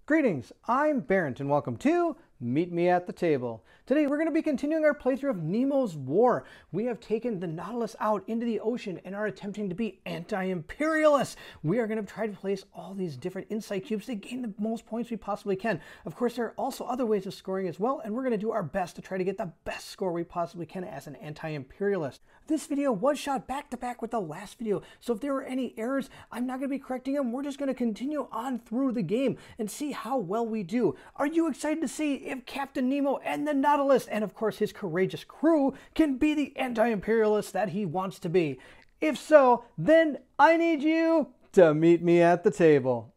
Greetings, I'm Barrent and welcome to Meet Me at the Table. Today we're going to be continuing our playthrough of Nemo's War. We have taken the Nautilus out into the ocean and are attempting to be anti-imperialists. We are going to try to place all these different insight cubes to gain the most points we possibly can. Of course, there are also other ways of scoring as well, and we're going to do our best to try to get the best score we possibly can as an anti-imperialist. This video was shot back to back with the last video, so if there were any errors, I'm not going to be correcting them. We're just going to continue on through the game and see how well we do. Are you excited to see if Captain Nemo and the Nautilus, and of course his courageous crew, can be the anti-imperialist that he wants to be? If so, then I need you to meet me at the table.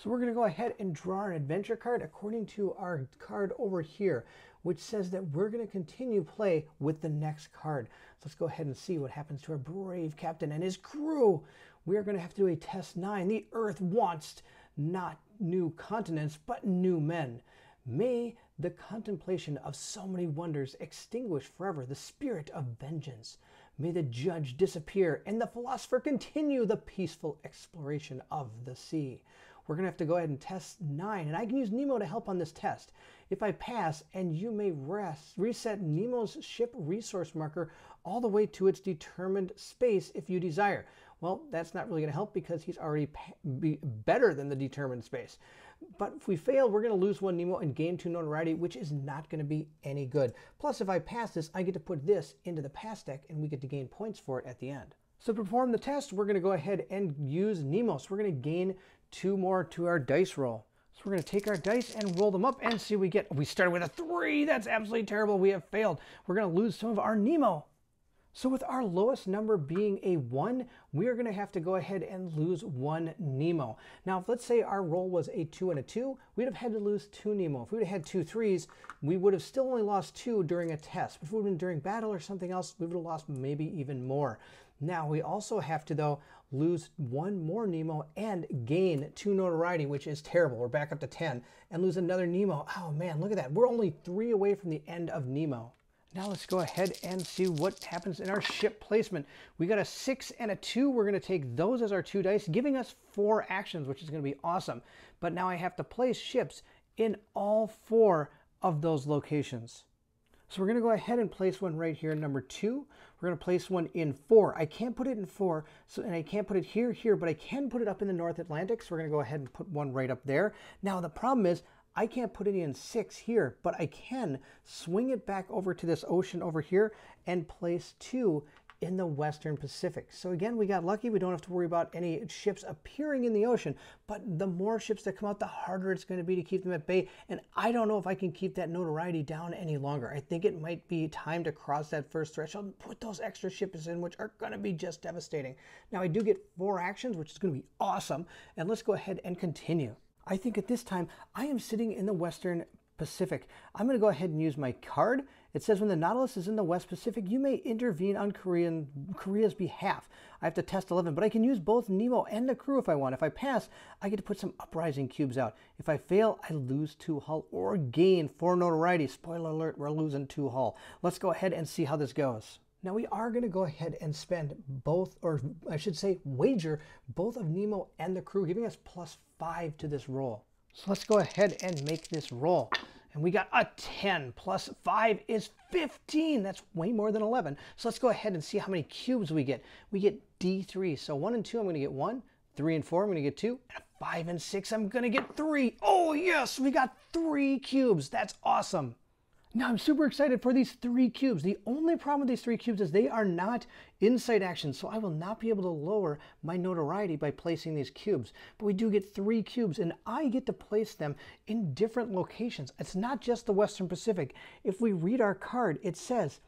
So we're going to go ahead and draw an adventure card according to our card over here, which says that we're going to continue play with the next card. So let's go ahead and see what happens to our brave captain and his crew. We are going to have to do a test 9. The Earth wants not new continents, but new men. May the contemplation of so many wonders extinguish forever the spirit of vengeance. May the judge disappear and the philosopher continue the peaceful exploration of the sea. We're going to have to go ahead and test 9, and I can use Nemo to help on this test. If I pass, and you may reset Nemo's ship resource marker all the way to its determined space if you desire. Well, that's not really going to help because he's already better than the determined space. But if we fail, we're going to lose 1 Nemo and gain 2 notoriety, which is not going to be any good. Plus, if I pass this, I get to put this into the pass deck, and we get to gain points for it at the end. So to perform the test, we're going to go ahead and use Nemo. So we're going to gain 2 more to our dice roll. So we're going to take our dice and roll them up and see what we get. We started with a 3. That's absolutely terrible. We have failed. We're going to lose some of our Nemo. So with our lowest number being a 1, we are going to have to go ahead and lose 1 Nemo. Now, if let's say our roll was a 2 and a 2, we'd have had to lose 2 Nemo. If we would have had 2 3s, we would have still only lost 2 during a test. If it would have been during battle or something else, we would have lost maybe even more. Now, we also have to, though, lose 1 more Nemo and gain 2 notoriety, which is terrible. We're back up to 10, and lose another Nemo. Oh, man, look at that. We're only 3 away from the end of Nemo. Now let's go ahead and see what happens in our ship placement. We got a 6 and a 2. We're going to take those as our 2 dice, giving us 4 actions, which is going to be awesome. But now I have to place ships in all 4 of those locations. So we're going to go ahead and place one right here, number 2. We're going to place one in 4. I can't put it in 4, and I can't put it here, but I can put it up in the North Atlantic. So we're going to go ahead and put one right up there. Now the problem is, I can't put it in 6 here, but I can swing it back over to this ocean over here and place 2 in the Western Pacific. So again, we got lucky. We don't have to worry about any ships appearing in the ocean, but the more ships that come out, the harder it's going to be to keep them at bay. And I don't know if I can keep that notoriety down any longer. I think it might be time to cross that first threshold and put those extra ships in, which are going to be just devastating. Now I do get 4 actions, which is going to be awesome. And let's go ahead and continue. I think at this time, I am sitting in the Western Pacific. I'm going to go ahead and use my card. It says when the Nautilus is in the West Pacific, you may intervene on Korea's behalf. I have to test 11, but I can use both Nemo and the crew if I want. If I pass, I get to put some uprising cubes out. If I fail, I lose 2 hull or gain 4 notoriety. Spoiler alert, we're losing 2 hull. Let's go ahead and see how this goes. Now we are going to go ahead and spend both, or I should say wager, both of Nemo and the crew, giving us +5 to this roll. So let's go ahead and make this roll. And we got a 10 plus 5 is 15. That's way more than 11. So let's go ahead and see how many cubes we get. We get D3. So 1 and 2, I'm going to get 1. 3 and 4, I'm going to get 2. And 5 and 6, I'm going to get 3. Oh, yes, we got 3 cubes. That's awesome. Now I'm super excited for these 3 cubes. The only problem with these 3 cubes is they are not insight actions, so I will not be able to lower my notoriety by placing these cubes. But we do get 3 cubes, and I get to place them in different locations. It's not just the Western Pacific. If we read our card, it says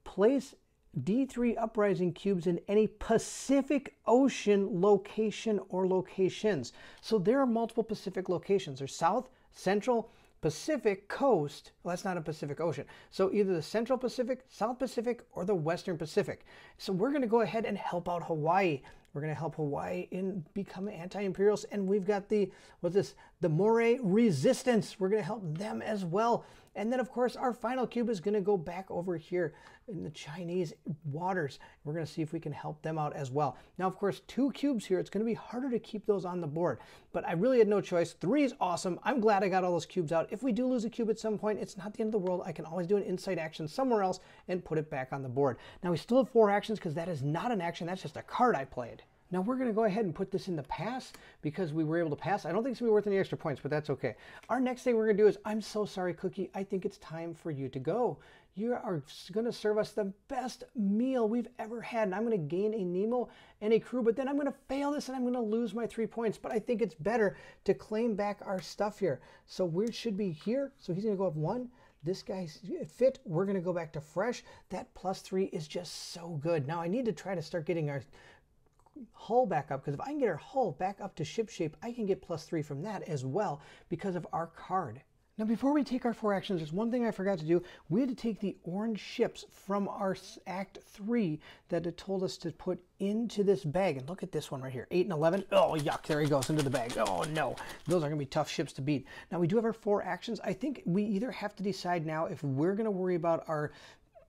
place D3 uprising cubes in any Pacific Ocean location or locations. So there are multiple Pacific locations. There's South, Central, Pacific Coast. Well, that's not a Pacific Ocean. So either the Central Pacific, South Pacific, or the Western Pacific. So we're going to go ahead and help out Hawaii. We're going to help Hawaii in becoming anti-imperialists. And we've got the, what's this? The Moray Resistance. We're going to help them as well. And then, of course, our final cube is going to go back over here in the Chinese waters. We're going to see if we can help them out as well. Now, of course, 2 cubes here. It's going to be harder to keep those on the board. But I really had no choice. 3 is awesome. I'm glad I got all those cubes out. If we do lose a cube at some point, it's not the end of the world. I can always do an insight action somewhere else and put it back on the board. Now, we still have 4 actions because that is not an action. That's just a card I played. Now we're going to go ahead and put this in the pass because we were able to pass. I don't think it's going to be worth any extra points, but that's okay. Our next thing we're going to do is, I'm so sorry, Cookie. I think it's time for you to go. You are going to serve us the best meal we've ever had. And I'm going to gain a Nemo and a crew, but then I'm going to fail this and I'm going to lose my 3 points. But I think it's better to claim back our stuff here. So we should be here. So he's going to go up 1. This guy's fit. We're going to go back to fresh. That +3 is just so good. Now I need to try to start getting our hull back up, because if I can get our hull back up to ship shape, I can get +3 from that as well because of our card. Now before we take our 4 actions, there's one thing I forgot to do. We had to take the orange ships from our Act 3 that it told us to put into this bag. And look at this one right here, 8 and 11. Oh, yuck, there he goes into the bag. Oh no, those are gonna be tough ships to beat. Now we do have our 4 actions. I think we either have to decide now if we're gonna worry about our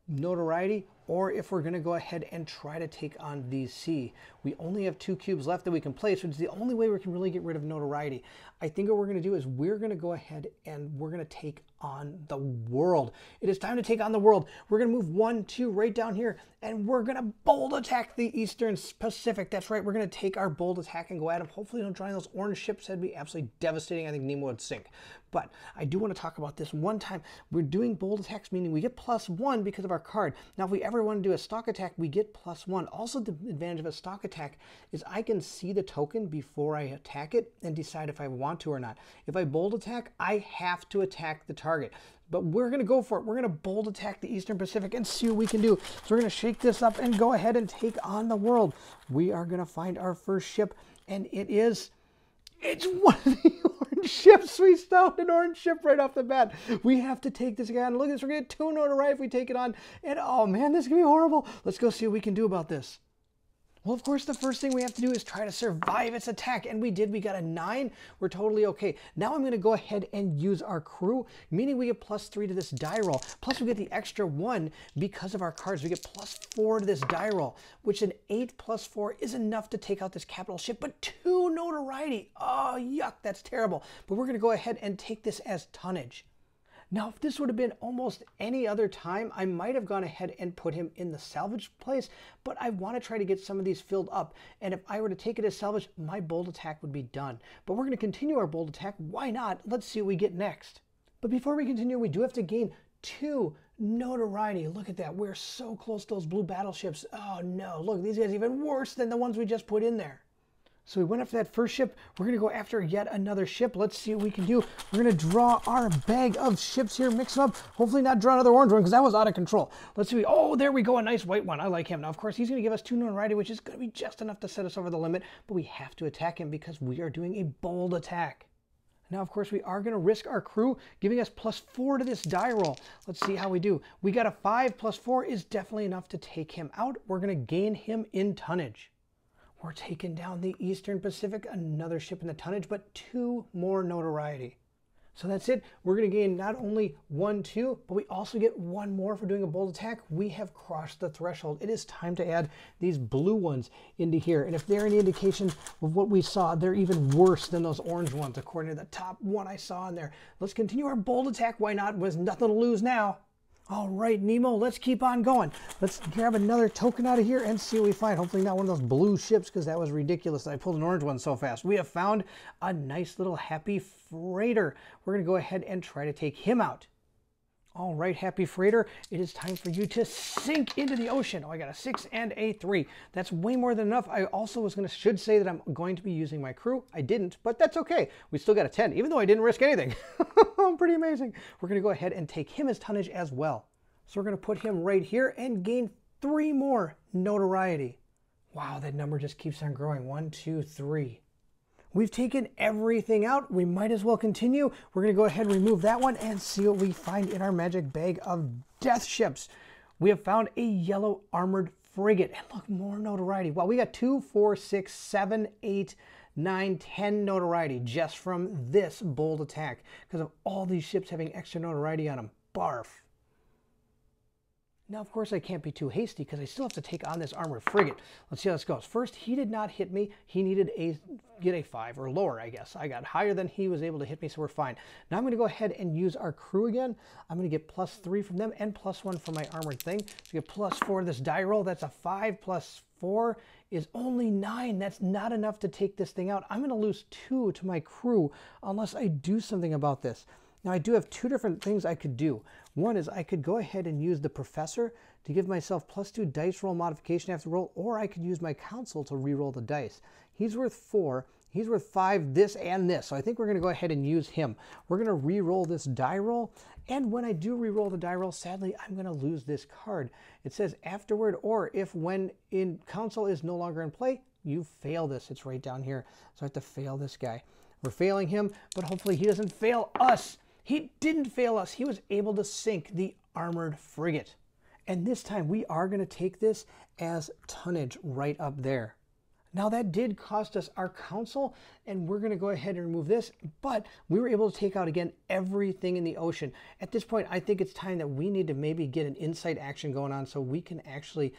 notoriety or if we're going to go ahead and try to take on DC. We only have 2 cubes left that we can place, which is the only way we can really get rid of notoriety. I think what we're going to do is we're going to go ahead and we're going to take on the world. It is time to take on the world. We're going to move 1, 2 right down here, and we're going to bold attack the Eastern Pacific. That's right. We're going to take our bold attack and go at them. Hopefully don't draw those orange ships. That'd be absolutely devastating. I think Nemo would sink. But I do want to talk about this one time. We're doing bold attacks, meaning we get +1 because of our card. Now, if we ever want to do a stock attack, we get +1. Also, the advantage of a stock attack is I can see the token before I attack it and decide if I want to or not. If I bold attack, I have to attack the target. But we're going to go for it. We're going to bold attack the Eastern Pacific and see what we can do. So we're going to shake this up and go ahead and take on the world. We are going to find our first ship, and it's one of the orange ships. We found an orange ship right off the bat. We have to take this guy on. Look at this. We're going to get 2 notoriety if we take it on. And oh man, this is going to be horrible. Let's go see what we can do about this. Well, of course, the first thing we have to do is try to survive its attack. And we did. We got a 9. We're totally okay. Now I'm going to go ahead and use our crew, meaning we get +3 to this die roll. Plus, we get the extra 1 because of our cards. We get +4 to this die roll, which an 8 + 4 is enough to take out this capital ship. But 2 notoriety. Oh, yuck. That's terrible. But we're going to go ahead and take this as tonnage. Now, if this would have been almost any other time, I might have gone ahead and put him in the salvage place, but I want to try to get some of these filled up. And if I were to take it as salvage, my bold attack would be done. But we're going to continue our bold attack. Why not? Let's see what we get next. But before we continue, we do have to gain 2 notoriety. Look at that. We're so close to those blue battleships. Oh no, look, these guys are even worse than the ones we just put in there. So we went after that first ship. We're going to go after yet another ship. Let's see what we can do. We're going to draw our bag of ships here, mix them up. Hopefully not draw another orange one because that was out of control. Let's see. Oh, there we go. A nice white one. I like him. Now, of course, he's going to give us 2 notoriety, which is going to be just enough to set us over the limit. But we have to attack him because we are doing a bold attack. Now, of course, we are going to risk our crew giving us +4 to this die roll. Let's see how we do. We got a 5 + 4 is definitely enough to take him out. We're going to gain him in tonnage. We're taking down the Eastern Pacific, another ship in the tonnage, but 2 more notoriety. So that's it. We're going to gain not only 1, 2, but we also get 1 more for doing a bold attack. We have crossed the threshold. It is time to add these blue ones into here. And if they're any indication of what we saw, they're even worse than those orange ones, according to the top one I saw in there. Let's continue our bold attack. Why not? There's nothing to lose now. All right, Nemo, let's keep on going. Let's grab another token out of here and see what we find. Hopefully not one of those blue ships, because that was ridiculous that I pulled an orange one so fast. We have found a nice little Happy Freighter. We're going to go ahead and try to take him out. All right, Happy Freighter, it is time for you to sink into the ocean. Oh, I got a 6 and a 3. That's way more than enough. I also should say that I'm going to be using my crew. I didn't, but that's okay. We still got a 10, even though I didn't risk anything. Pretty amazing. We're going to go ahead and take him as tonnage as well. So we're going to put him right here and gain 3 more notoriety. Wow, that number just keeps on growing. 1, 2, 3. We've taken everything out. We might as well continue. We're going to go ahead and remove that one and see what we find in our magic bag of death ships. We have found a yellow armored frigate. And look, more notoriety. Wow, we got 2, 4, 6, 7, 8, 9, 10 notoriety just from this bold attack because of all these ships having extra notoriety on them. Barf. Now, of course, I can't be too hasty because I still have to take on this armored frigate. Let's see how this goes. First, he did not hit me. He needed get a 5 or lower, I guess. I got higher than he was able to hit me, so we're fine. Now I'm going to go ahead and use our crew again. I'm going to get +3 from them and +1 from my armored thing. So get +4 this die roll. That's a 5 + 4 is only 9. That's not enough to take this thing out. I'm going to lose 2 to my crew unless I do something about this. Now, I do have 2 different things I could do. One is I could go ahead and use the professor to give myself +2 dice roll modification after roll, or I could use my council to re-roll the dice. He's worth 4. He's worth 5, this and this. So I think we're going to go ahead and use him. We're going to re-roll this die roll. And when I do re-roll the die roll, sadly, I'm going to lose this card. It says afterward, or if when in council is no longer in play, you fail this. It's right down here. So I have to fail this guy. We're failing him, but hopefully he doesn't fail us. He didn't fail us. He was able to sink the armored frigate. And this time we are going to take this as tonnage right up there. Now that did cost us our council, and we're going to go ahead and remove this, but we were able to take out again everything in the ocean. At this point, I think it's time that we need to maybe get an insight action going on so we can actually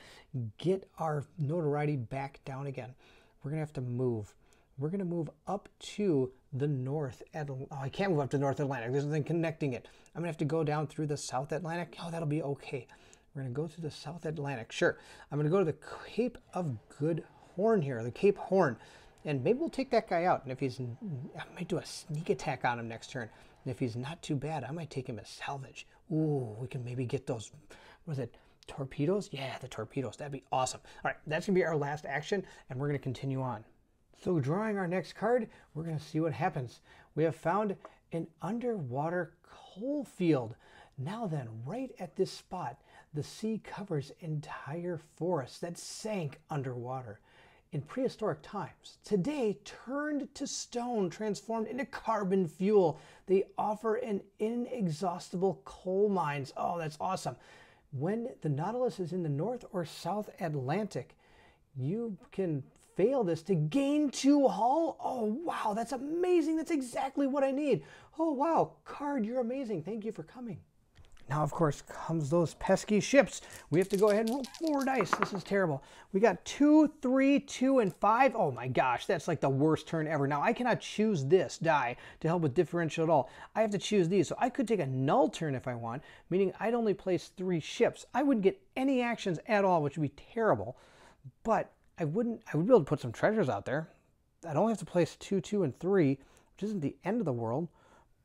get our notoriety back down again. We're going to have to move. We're going to move up to the North Atlantic. Oh, I can't move up to the North Atlantic. There's nothing connecting it. I'm going to have to go down through the South Atlantic. Oh, that'll be okay. We're going to go through the South Atlantic. Sure. I'm going to go to the Cape of Good Horn here, the Cape Horn. And maybe we'll take that guy out. And if he's, I might do a sneak attack on him next turn. And if he's not too bad, I might take him as salvage. Ooh, we can maybe get those, what is it, torpedoes? Yeah, the torpedoes. That'd be awesome. All right, that's going to be our last action, and we're going to continue on. So drawing our next card, we're going to see what happens. We have found an underwater coal field. Now then, right at this spot, the sea covers entire forests that sank underwater in prehistoric times. Today, turned to stone, transformed into carbon fuel. They offer an inexhaustible coal mines. Oh, that's awesome. When the Nautilus is in the North or South Atlantic, you can fail this to gain 2 hull. Oh, wow, that's amazing. That's exactly what I need. Oh, wow, card, you're amazing. Thank you for coming. Now, of course, comes those pesky ships. We have to go ahead and roll 4 dice. This is terrible. We got 2, 3, 2, and 5. Oh my gosh, that's like the worst turn ever. Now, I cannot choose this die to help with differential at all. I have to choose these. So I could take a null turn if I want, meaning I'd only place 3 ships. I wouldn't get any actions at all, which would be terrible. But I would be able to put some treasures out there. I'd only have to place 2, 2, and 3, which isn't the end of the world.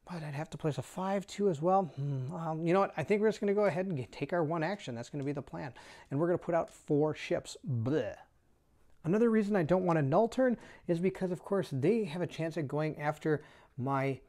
But I'd have to place a 5, 2 as well. You know what? I think we're just going to go ahead and take our 1 action. That's going to be the plan. And we're going to put out 4 ships. Bleh. Another reason I don't want a null turn is because, of course, they have a chance at going after my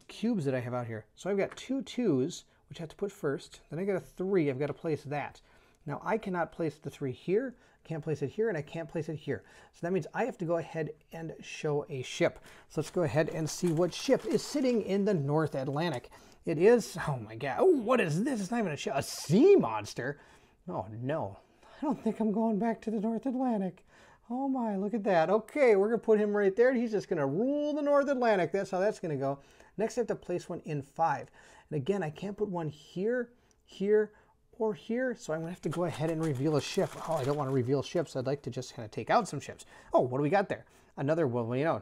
cubes that I have out here. So I've got 2 2s, which I have to put first. Then I got a 3. I've got to place that. Now, I cannot place the 3 here. Can't place it here, and I can't place it here. So that means I have to go ahead and show a ship. So let's go ahead and see what ship is sitting in the North Atlantic. It is, oh my God, oh, what is this? It's not even a ship, a sea monster. Oh no, I don't think I'm going back to the North Atlantic. Oh my, look at that. Okay, we're gonna put him right there. He's just gonna rule the North Atlantic. That's how that's gonna go. Next, I have to place one in 5. And again, I can't put one here, here, or here, so I'm going to have to go ahead and reveal a ship. Oh, I don't want to reveal ships. I'd like to just kind of take out some ships. Oh, what do we got there? Another, well, you know,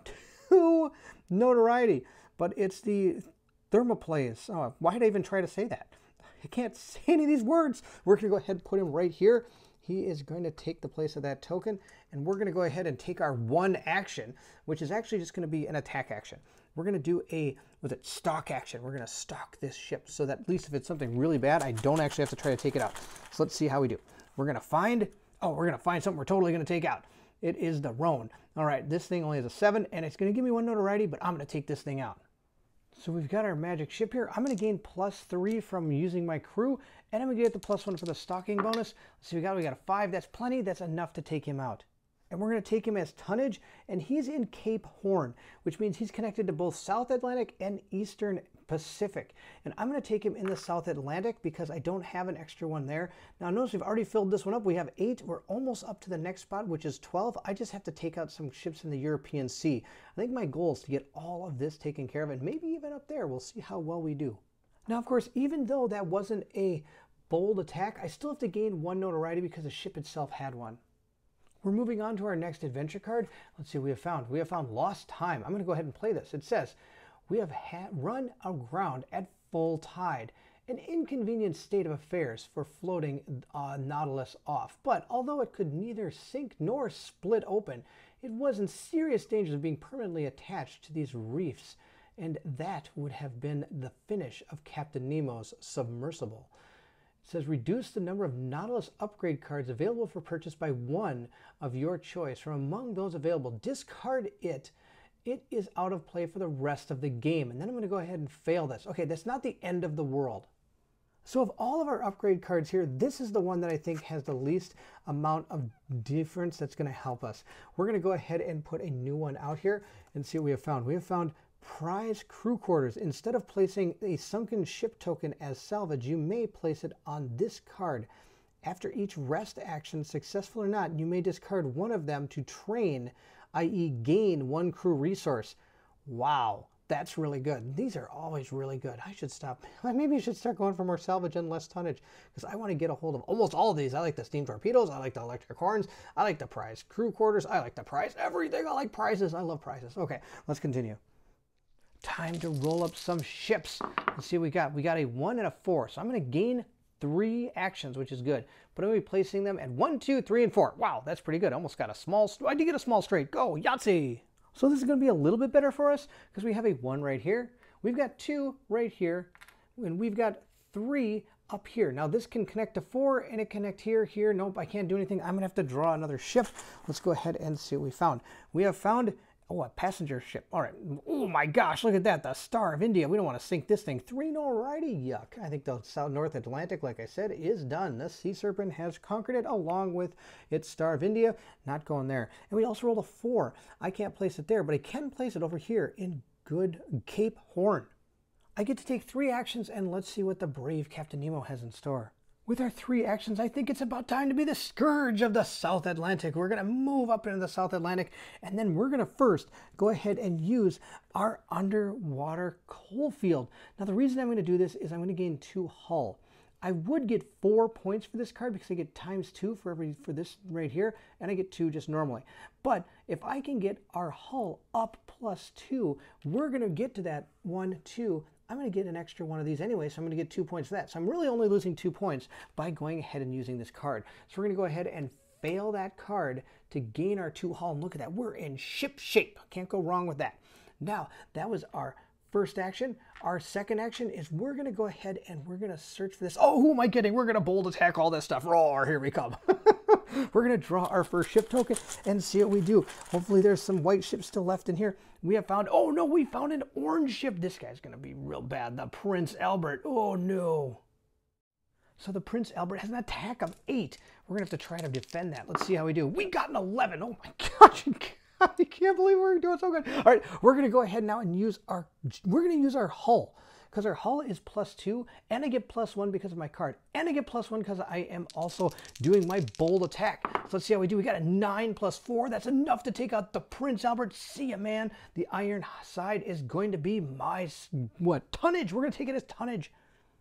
2 notoriety, but it's the Thermoplays. Oh, why did I even try to say that? I can't say any of these words. We're going to go ahead and put him right here. He is going to take the place of that token, and we're going to go ahead and take our 1 action, which is actually just going to be an attack action. We're going to do a, stalk action. We're going to stalk this ship so that at least if it's something really bad, I don't actually have to try to take it out. So let's see how we do. We're going to find, we're going to find something we're totally going to take out. It is the Rhone. All right, this thing only has a 7, and it's going to give me 1 notoriety, but I'm going to take this thing out. So we've got our magic ship here. I'm going to gain +3 from using my crew, and I'm going to get the +1 for the stalking bonus. Let's see, we got a 5. That's plenty. That's enough to take him out. And we're going to take him as tonnage, and he's in Cape Horn, which means he's connected to both South Atlantic and Eastern Pacific. And I'm going to take him in the South Atlantic because I don't have an extra one there. Now notice we've already filled this one up. We have 8. We're almost up to the next spot, which is 12. I just have to take out some ships in the European Sea. I think my goal is to get all of this taken care of, and maybe even up there. We'll see how well we do. Now, of course, even though that wasn't a bold attack, I still have to gain 1 notoriety because the ship itself had one. We're moving on to our next adventure card. Let's see what we have found. We have found Lost Time. I'm going to go ahead and play this. It says, we have run aground at full tide. An inconvenient state of affairs for floating Nautilus off. But although it could neither sink nor split open, it was in serious danger of being permanently attached to these reefs. And that would have been the finish of Captain Nemo's submersible. It says reduce the number of Nautilus upgrade cards available for purchase by 1 of your choice. From among those available, discard it. It is out of play for the rest of the game. And then I'm going to go ahead and fail this. Okay, that's not the end of the world. So of all of our upgrade cards here, this is the one that I think has the least amount of difference that's going to help us. We're going to go ahead and put a new one out here and see what we have found. We have found Prize Crew Quarters. Instead of placing a sunken ship token as salvage, you may place it on this card. After each rest action, successful or not, you may discard one of them to train, i.e. gain 1 crew resource. Wow, that's really good. These are always really good. I should stop. Maybe I should start going for more salvage and less tonnage because I want to get a hold of almost all of these. I like the steam torpedoes. I like the electric horns. I like the prize crew quarters. I like the prize everything. I like prizes. I love prizes. Okay, let's continue. Time to roll up some ships. Let's see what we got. We got a 1 and a 4. So I'm going to gain 3 actions, which is good. But I'm going to be placing them at 1, 2, 3, and 4. Wow, that's pretty good. Almost got a small... I did get a small straight. Go, Yahtzee! So this is going to be a little bit better for us because we have a 1 right here. We've got 2 right here. And we've got 3 up here. Now this can connect to 4 and it connect here, here. Nope, I can't do anything. I'm going to have to draw another ship. Let's go ahead and see what we found. We have found... oh, a passenger ship. All right. Oh my gosh, look at that. The Star of India. We don't want to sink this thing. 3 notoriety. Yuck. I think the South North Atlantic, like I said, is done. The Sea Serpent has conquered it along with its Star of India. Not going there. And we also rolled a 4. I can't place it there, but I can place it over here in good Cape Horn. I get to take 3 actions, and let's see what the brave Captain Nemo has in store. With our 3 actions, I think it's about time to be the scourge of the South Atlantic. We're going to move up into the South Atlantic, and then we're going to first go ahead and use our underwater coal field. Now, the reason I'm going to do this is I'm going to gain 2 hull. I would get 4 points for this card because I get ×2 for this right here, and I get 2 just normally. But if I can get our hull up +2, we're going to get to that 1, 2. I'm going to get an extra one of these anyway, so I'm going to get 2 points for that. So I'm really only losing 2 points by going ahead and using this card. So we're going to go ahead and fail that card to gain our 2 hull. And look at that. We're in ship shape. Can't go wrong with that. Now, that was our first action. Our second action is we're going to go ahead and we're going to search for this. Oh, who am I kidding? We're going to bold attack all this stuff. Roar, here we come. We're going to draw our first ship token and see what we do. Hopefully there's some white ships still left in here. We have found, oh no, we found an orange ship. This guy's going to be real bad. The Prince Albert. Oh no. So the Prince Albert has an attack of 8. We're going to have to try to defend that. Let's see how we do. We got an 11. Oh my gosh. I can't believe we're doing so good. All right, we're going to go ahead now and use our hull. Because our hull is +2, and I get +1 because of my card. And I get +1 because I am also doing my bold attack. So let's see how we do. We got a 9 + 4. That's enough to take out the Prince Albert. See ya, man. The iron side is going to be my, tonnage. We're going to take it as tonnage.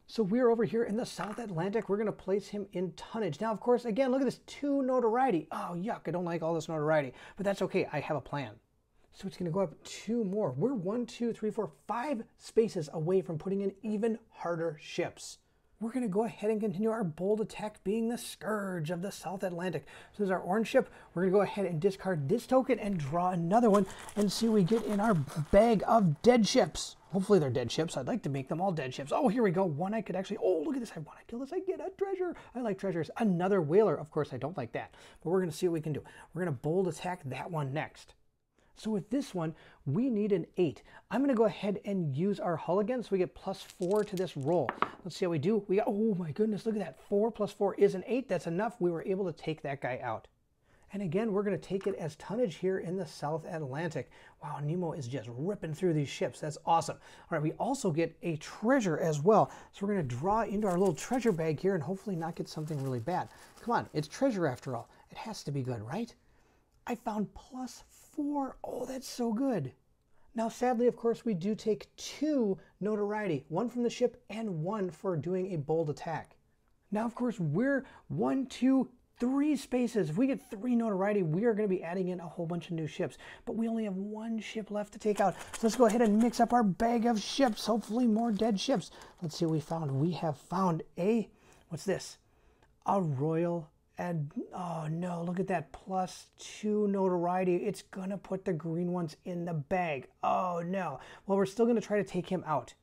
So we're over here in the South Atlantic. We're going to place him in tonnage. Now, of course, again, look at this 2 notoriety. Oh, yuck. I don't like all this notoriety. But that's okay. I have a plan. So it's going to go up 2 more. We're 1, 2, 3, 4, 5 spaces away from putting in even harder ships. We're going to go ahead and continue our bold attack being the scourge of the South Atlantic. So there's our orange ship. We're going to go ahead and discard this token and draw another one and see what we get in our bag of dead ships. Hopefully they're dead ships. I'd like to make them all dead ships. Oh, here we go. One I could actually, oh, look at this. I want to kill this. I get a treasure. I like treasures. Another whaler. Of course, I don't like that. But we're going to see what we can do. We're going to bold attack that one next. So with this one, we need an 8. I'm going to go ahead and use our hull again so we get +4 to this roll. Let's see how we do. We got, oh my goodness, look at that. 4 + 4 is an 8. That's enough. We were able to take that guy out. And again, we're going to take it as tonnage here in the South Atlantic. Wow, Nemo is just ripping through these ships. That's awesome. All right, we also get a treasure as well. So we're going to draw into our little treasure bag here and hopefully not get something really bad. Come on, it's treasure after all. It has to be good, right? I found +4. Oh, that's so good. Now, sadly, of course, we do take 2 notoriety, 1 from the ship and 1 for doing a bold attack. Now, of course, we're 1, 2, 3 spaces. If we get 3 notoriety, we are going to be adding in a whole bunch of new ships. But we only have 1 ship left to take out. So let's go ahead and mix up our bag of ships. Hopefully more dead ships. Let's see what we found. We have found a, what's this? A Royal, and oh no, look at that, +2 notoriety. It's going to put the green ones in the bag. Oh no. Well, we're still going to try to take him out.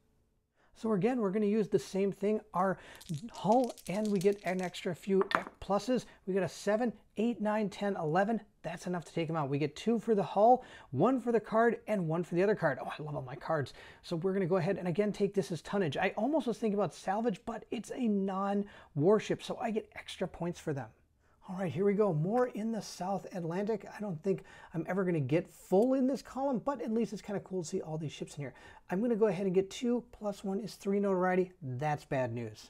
So again, we're going to use the same thing, our hull, and we get an extra few pluses. We get a 7, 8, 9, 10, 11. That's enough to take them out. We get 2 for the hull, 1 for the card, and 1 for the other card. Oh, I love all my cards. So we're going to go ahead and again take this as tonnage. I almost was thinking about salvage, but it's a non-warship, so I get extra points for them. All right, here we go. More in the South Atlantic. I don't think I'm ever going to get full in this column, but at least it's kind of cool to see all these ships in here. I'm going to go ahead and get 2 + 1 is 3 notoriety. That's bad news.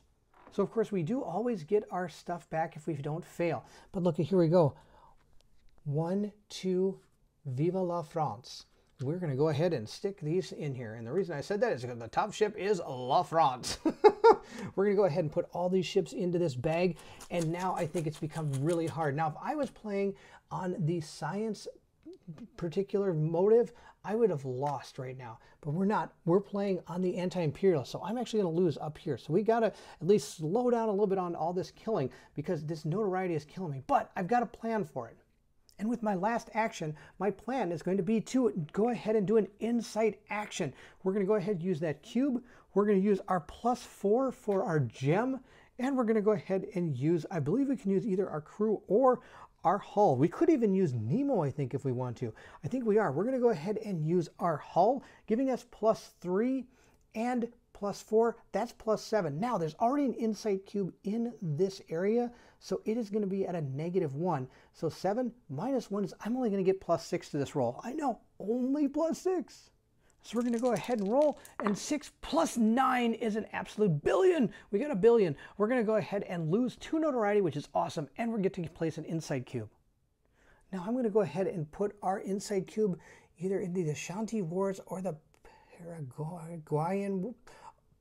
So, of course, we do always get our stuff back if we don't fail. But look, here we go. 1, 2, Vive la France. We're going to go ahead and stick these in here. And the reason I said that is because the top ship is La France. We're going to go ahead and put all these ships into this bag. And now I think it's become really hard. Now, if I was playing on the science particular motive, I would have lost right now. But we're not. We're playing on the anti-imperial. So I'm actually going to lose up here. So we got to at least slow down a little bit on all this killing because this notoriety is killing me. But I've got a plan for it. And with my last action, my plan is going to be to go ahead and do an insight action. We're going to go ahead and use that cube. We're going to use our +4 for our gem. And we're going to go ahead and use, I believe we can use either our crew or our hull. We could even use Nemo, I think, if we want to. I think we are. We're going to go ahead and use our hull, giving us +3 and +4. That's +7. Now, there's already an insight cube in this area, so it is going to be at a -1. So 7 minus 1 is, I'm only going to get +6 to this roll. I know, only +6. So we're going to go ahead and roll, and 6 + 9 is an absolute billion. We got a billion. We're going to go ahead and lose 2 notoriety, which is awesome, and we're getting to place an insight cube. Now I'm going to go ahead and put our insight cube either in the Ashanti Wars or the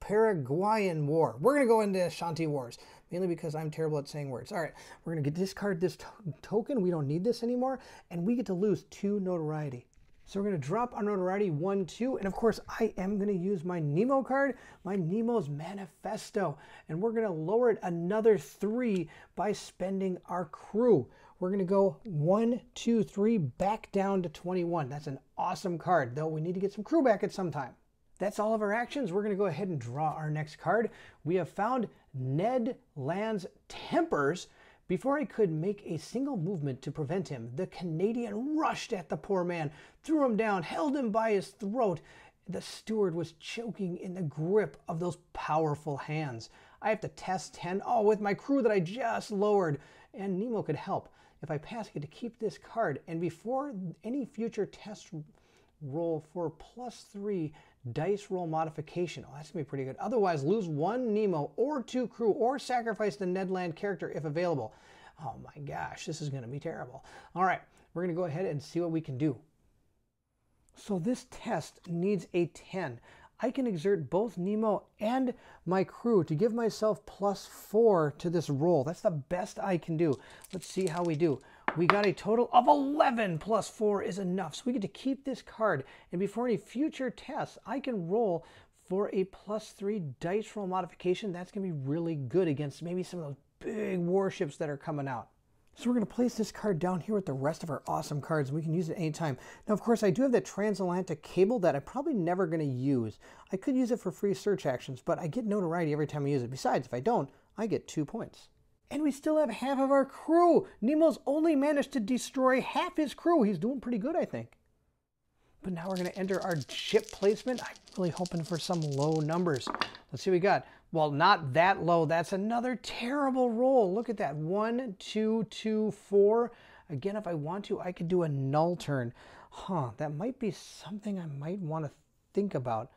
Paraguayan War. We're going to go into Ashanti Wars, mainly because I'm terrible at saying words. All right, we're going to discard this token. We don't need this anymore, and we get to lose 2 notoriety. So we're going to drop our notoriety 1, 2, and of course I am going to use my Nemo card, my Nemo's Manifesto, and we're going to lower it another 3 by spending our crew. We're going to go 1, 2, 3 back down to 21. That's an awesome card, though we need to get some crew back at some time. That's all of our actions. We're going to go ahead and draw our next card. We have found Ned Land's Tempers. Before I could make a single movement to prevent him, the Canadian rushed at the poor man, threw him down, held him by his throat. The steward was choking in the grip of those powerful hands. I have to test 10, with my crew that I just lowered, and Nemo could help. If I pass, I get to keep this card, and before any future test roll for +3 dice roll modification. Oh, that's going to be pretty good. Otherwise, lose 1 Nemo or 2 crew or sacrifice the Ned Land character if available. Oh my gosh, this is going to be terrible. All right, we're going to go ahead and see what we can do. So this test needs a 10. I can exert both Nemo and my crew to give myself +4 to this roll. That's the best I can do. Let's see how we do. We got a total of 11 +4 is enough. So we get to keep this card. And before any future tests, I can roll for a +3 dice roll modification. That's going to be really good against maybe some of those big warships that are coming out. So we're going to place this card down here with the rest of our awesome cards, and we can use it anytime. Now, of course, I do have that transatlantic cable that I'm probably never going to use. I could use it for free search actions, but I get notoriety every time I use it. Besides, if I don't, I get 2 points. And we still have half of our crew. Nemo's only managed to destroy half his crew. He's doing pretty good, I think. But now we're going to enter our ship placement. I'm really hoping for some low numbers. Let's see what we got. Well, not that low. That's another terrible roll. Look at that. 1, 2, 2, 4. Again, if I want to, I could do a null turn. That might be something I might want to think about.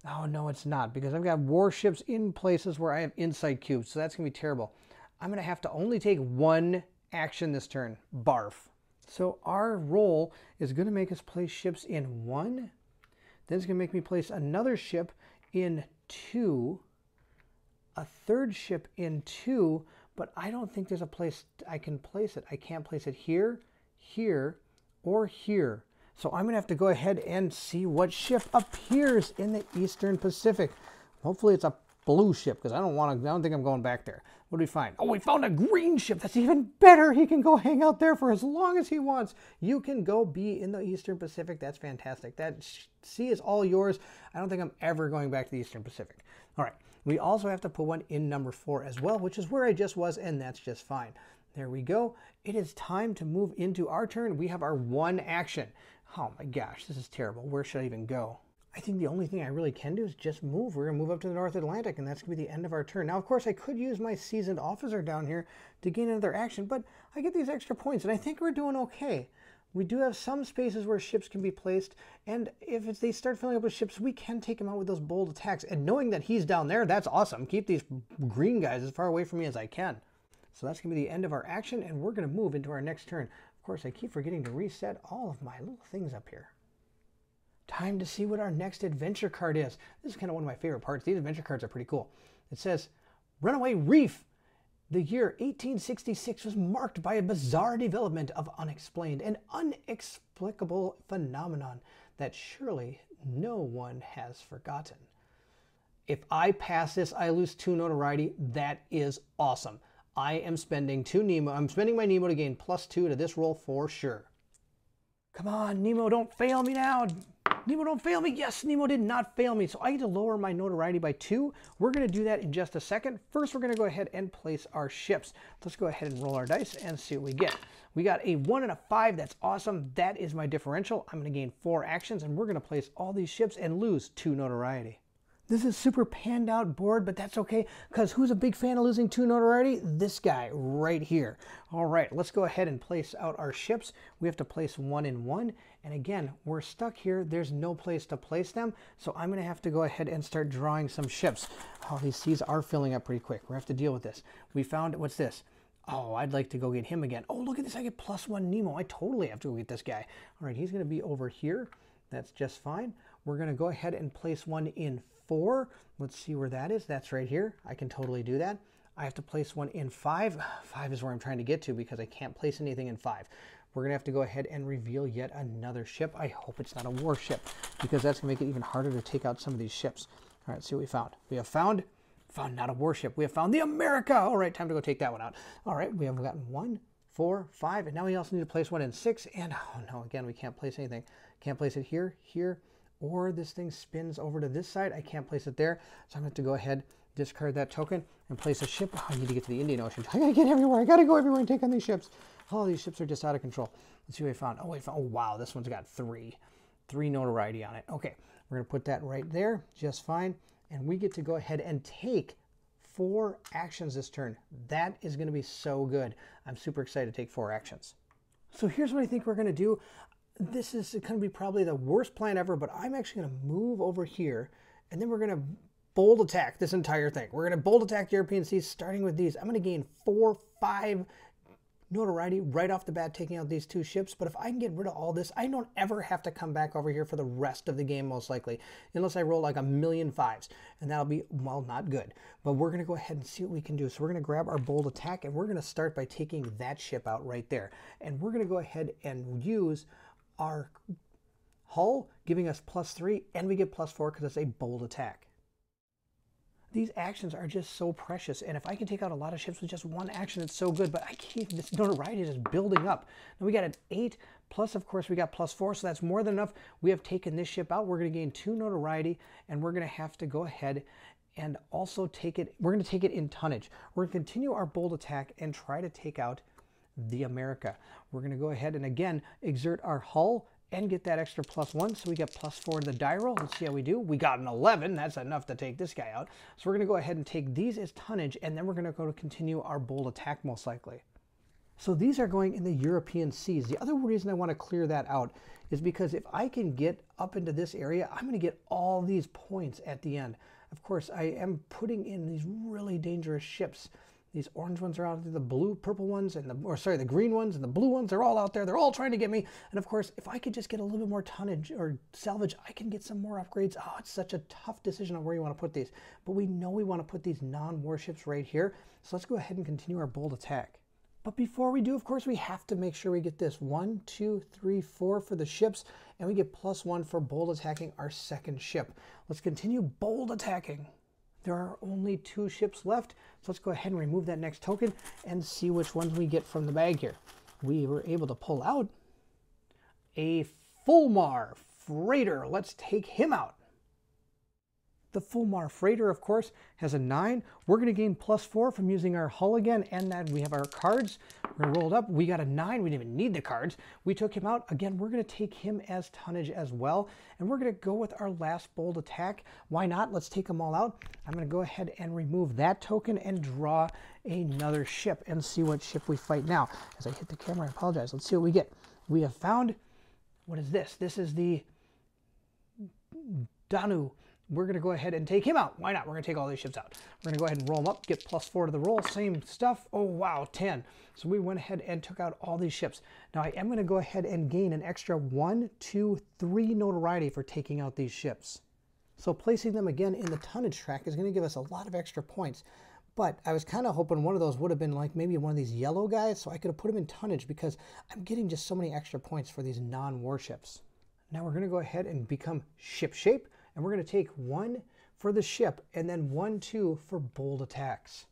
Oh, no, it's not, because I've got warships in places where I have insight cubes, so that's going to be terrible. I'm going to have to only take one action this turn. Barf. So our roll is going to make us place ships in 1. Then it's going to make me place another ship in 2. A third ship in 2, but I don't think there's a place I can place it. I can't place it here, here, or here. So I'm going to have to go ahead and see what ship appears in the Eastern Pacific. Hopefully it's a blue ship, because I don't think I'm going back there. What do we find? Oh, we found a green ship. That's even better. He can go hang out there for as long as he wants. You can go be in the Eastern Pacific. That's fantastic. That sea is all yours. I don't think I'm ever going back to the Eastern Pacific. All right. We also have to put one in number 4 as well, which is where I just was, and that's just fine. There we go. It is time to move into our turn. We have our 1 action. Oh my gosh, this is terrible. Where should I even go? I think the only thing I really can do is just move. We're going to move up to the North Atlantic, and that's going to be the end of our turn. Now, of course, I could use my seasoned officer down here to gain another action, but I get these extra points, and I think we're doing okay. We do have some spaces where ships can be placed, and if they start filling up with ships, we can take them out with those bold attacks. And knowing that he's down there, that's awesome. Keep these green guys as far away from me as I can. So that's going to be the end of our action, and we're going to move into our next turn. Of course, I keep forgetting to reset all of my little things up here. Time to see what our next adventure card is. This is kind of one of my favorite parts. These adventure cards are pretty cool. It says, Runaway Reef. The year 1866 was marked by a bizarre development of unexplained and inexplicable phenomenon that surely no one has forgotten. If I pass this, I lose 2 notoriety. That is awesome. I am spending 2 Nemo. I'm spending my Nemo to gain +2 to this roll for sure. Come on, Nemo, don't fail me now. Nemo, don't fail me. Yes, Nemo did not fail me. So I get to lower my notoriety by 2. We're going to do that in just a second. First, we're going to go ahead and place our ships. Let's go ahead and roll our dice and see what we get. We got a 1 and a 5. That's awesome. That is my differential. I'm going to gain 4 actions, and we're going to place all these ships and lose 2 notoriety. This is super panned out board, but that's okay, because who's a big fan of losing 2 notoriety? This guy right here. All right, let's go ahead and place out our ships. We have to place 1 in 1. And again, we're stuck here. There's no place to place them. So I'm going to have to go ahead and start drawing some ships. Oh, these seas are filling up pretty quick. We're going to have to deal with this. We found, what's this? Oh, I'd like to go get him again. Oh, look at this. I get +1 Nemo. I totally have to go get this guy. All right, he's going to be over here. That's just fine. We're going to go ahead and place 1 in 4. Let's see where that is. That's right here. I can totally do that. I have to place 1 in 5. 5 is where I'm trying to get to because I can't place anything in 5. We're going to have to go ahead and reveal yet another ship. I hope it's not a warship, because that's going to make it even harder to take out some of these ships. All right, see what we found. We have found not a warship. We have found the America. All right, time to go take that one out. All right, we have gotten 1, 4, 5, and now we also need to place 1 in 6. And oh no, again, we can't place anything. Can't place it here, here, or this thing spins over to this side. I can't place it there, so I'm going to have to go ahead, discard that token, and place a ship. Oh, I need to get to the Indian Ocean. I got to get everywhere. I got to go everywhere and take on these ships. Oh, these ships are just out of control. Let's see what we found. Oh, oh wow, this one's got 3 notoriety on it. Okay, we're going to put that right there, just fine. And we get to go ahead and take 4 actions this turn. That is going to be so good. I'm super excited to take 4 actions. So here's what I think we're going to do. This is going to be probably the worst plan ever, but I'm actually going to move over here, and then we're going to bold attack this entire thing. We're going to bold attack the European seas, starting with these. I'm going to gain 4, 5 notoriety right off the bat, taking out these 2 ships. But if I can get rid of all this, I don't ever have to come back over here for the rest of the game, most likely, unless I roll like a million 5s, and that'll be, well, not good. But we're going to go ahead and see what we can do. So we're going to grab our bold attack, and we're going to start by taking that ship out right there. And we're going to go ahead and use our hull, giving us +3, and we get +4 because it's a bold attack. These actions are just so precious, and if I can take out a lot of ships with just 1 action, it's so good. But I can't, this notoriety is just building up. Now we got an 8, plus of course we got +4, so that's more than enough. We have taken this ship out. We're going to gain 2 notoriety, and we're going to have to go ahead and also take it. We're going to take it in tonnage. We're going to continue our bold attack and try to take out the America. We're going to go ahead and again exert our hull and get that extra +1. So we get +4 to the die roll. Let's see how we do. We got an 11. That's enough to take this guy out. So we're going to go ahead and take these as tonnage, and then we're going to go to continue our bold attack most likely. So these are going in the European seas. The other reason I want to clear that out is because if I can get up into this area, I'm going to get all these points at the end. Of course, I am putting in these really dangerous ships. These orange ones are out there, the blue, purple ones, and the green ones and the blue ones, they're all out there. They're all trying to get me. And of course, if I could just get a little bit more tonnage or salvage, I can get some more upgrades. Oh, it's such a tough decision on where you want to put these. But we know we want to put these non-warships right here. So let's go ahead and continue our bold attack. But before we do, of course, we have to make sure we get this 1, 2, 3, 4 for the ships, and we get +1 for bold attacking our second ship. Let's continue bold attacking. There are only 2 ships left, so let's go ahead and remove that next token and see which ones we get from the bag here. We were able to pull out a Fulmar freighter. Let's take him out. The Fulmar freighter, of course, has a 9. We're going to gain +4 from using our hull again, and that we have our cards. We're going to roll it up. We got a 9. We didn't even need the cards. We took him out. Again, we're going to take him as tonnage as well, and we're going to go with our last bold attack. Why not? Let's take them all out. I'm going to go ahead and remove that token and draw another ship and see what ship we fight now. As I hit the camera, I apologize. Let's see what we get. We have found, what is this? This is the Danu. We're going to go ahead and take him out. Why not? We're going to take all these ships out. We're going to go ahead and roll them up, get +4 to the roll. Same stuff. Oh, wow, 10. So we went ahead and took out all these ships. Now, I am going to go ahead and gain an extra 1, 2, 3 notoriety for taking out these ships. So placing them again in the tonnage track is going to give us a lot of extra points. But I was kind of hoping one of those would have been like maybe one of these yellow guys, so I could have put them in tonnage because I'm getting just so many extra points for these non-warships. Now we're going to go ahead and become ship shape. And we're going to take 1 for the ship and then 1, 2 for bold attacks.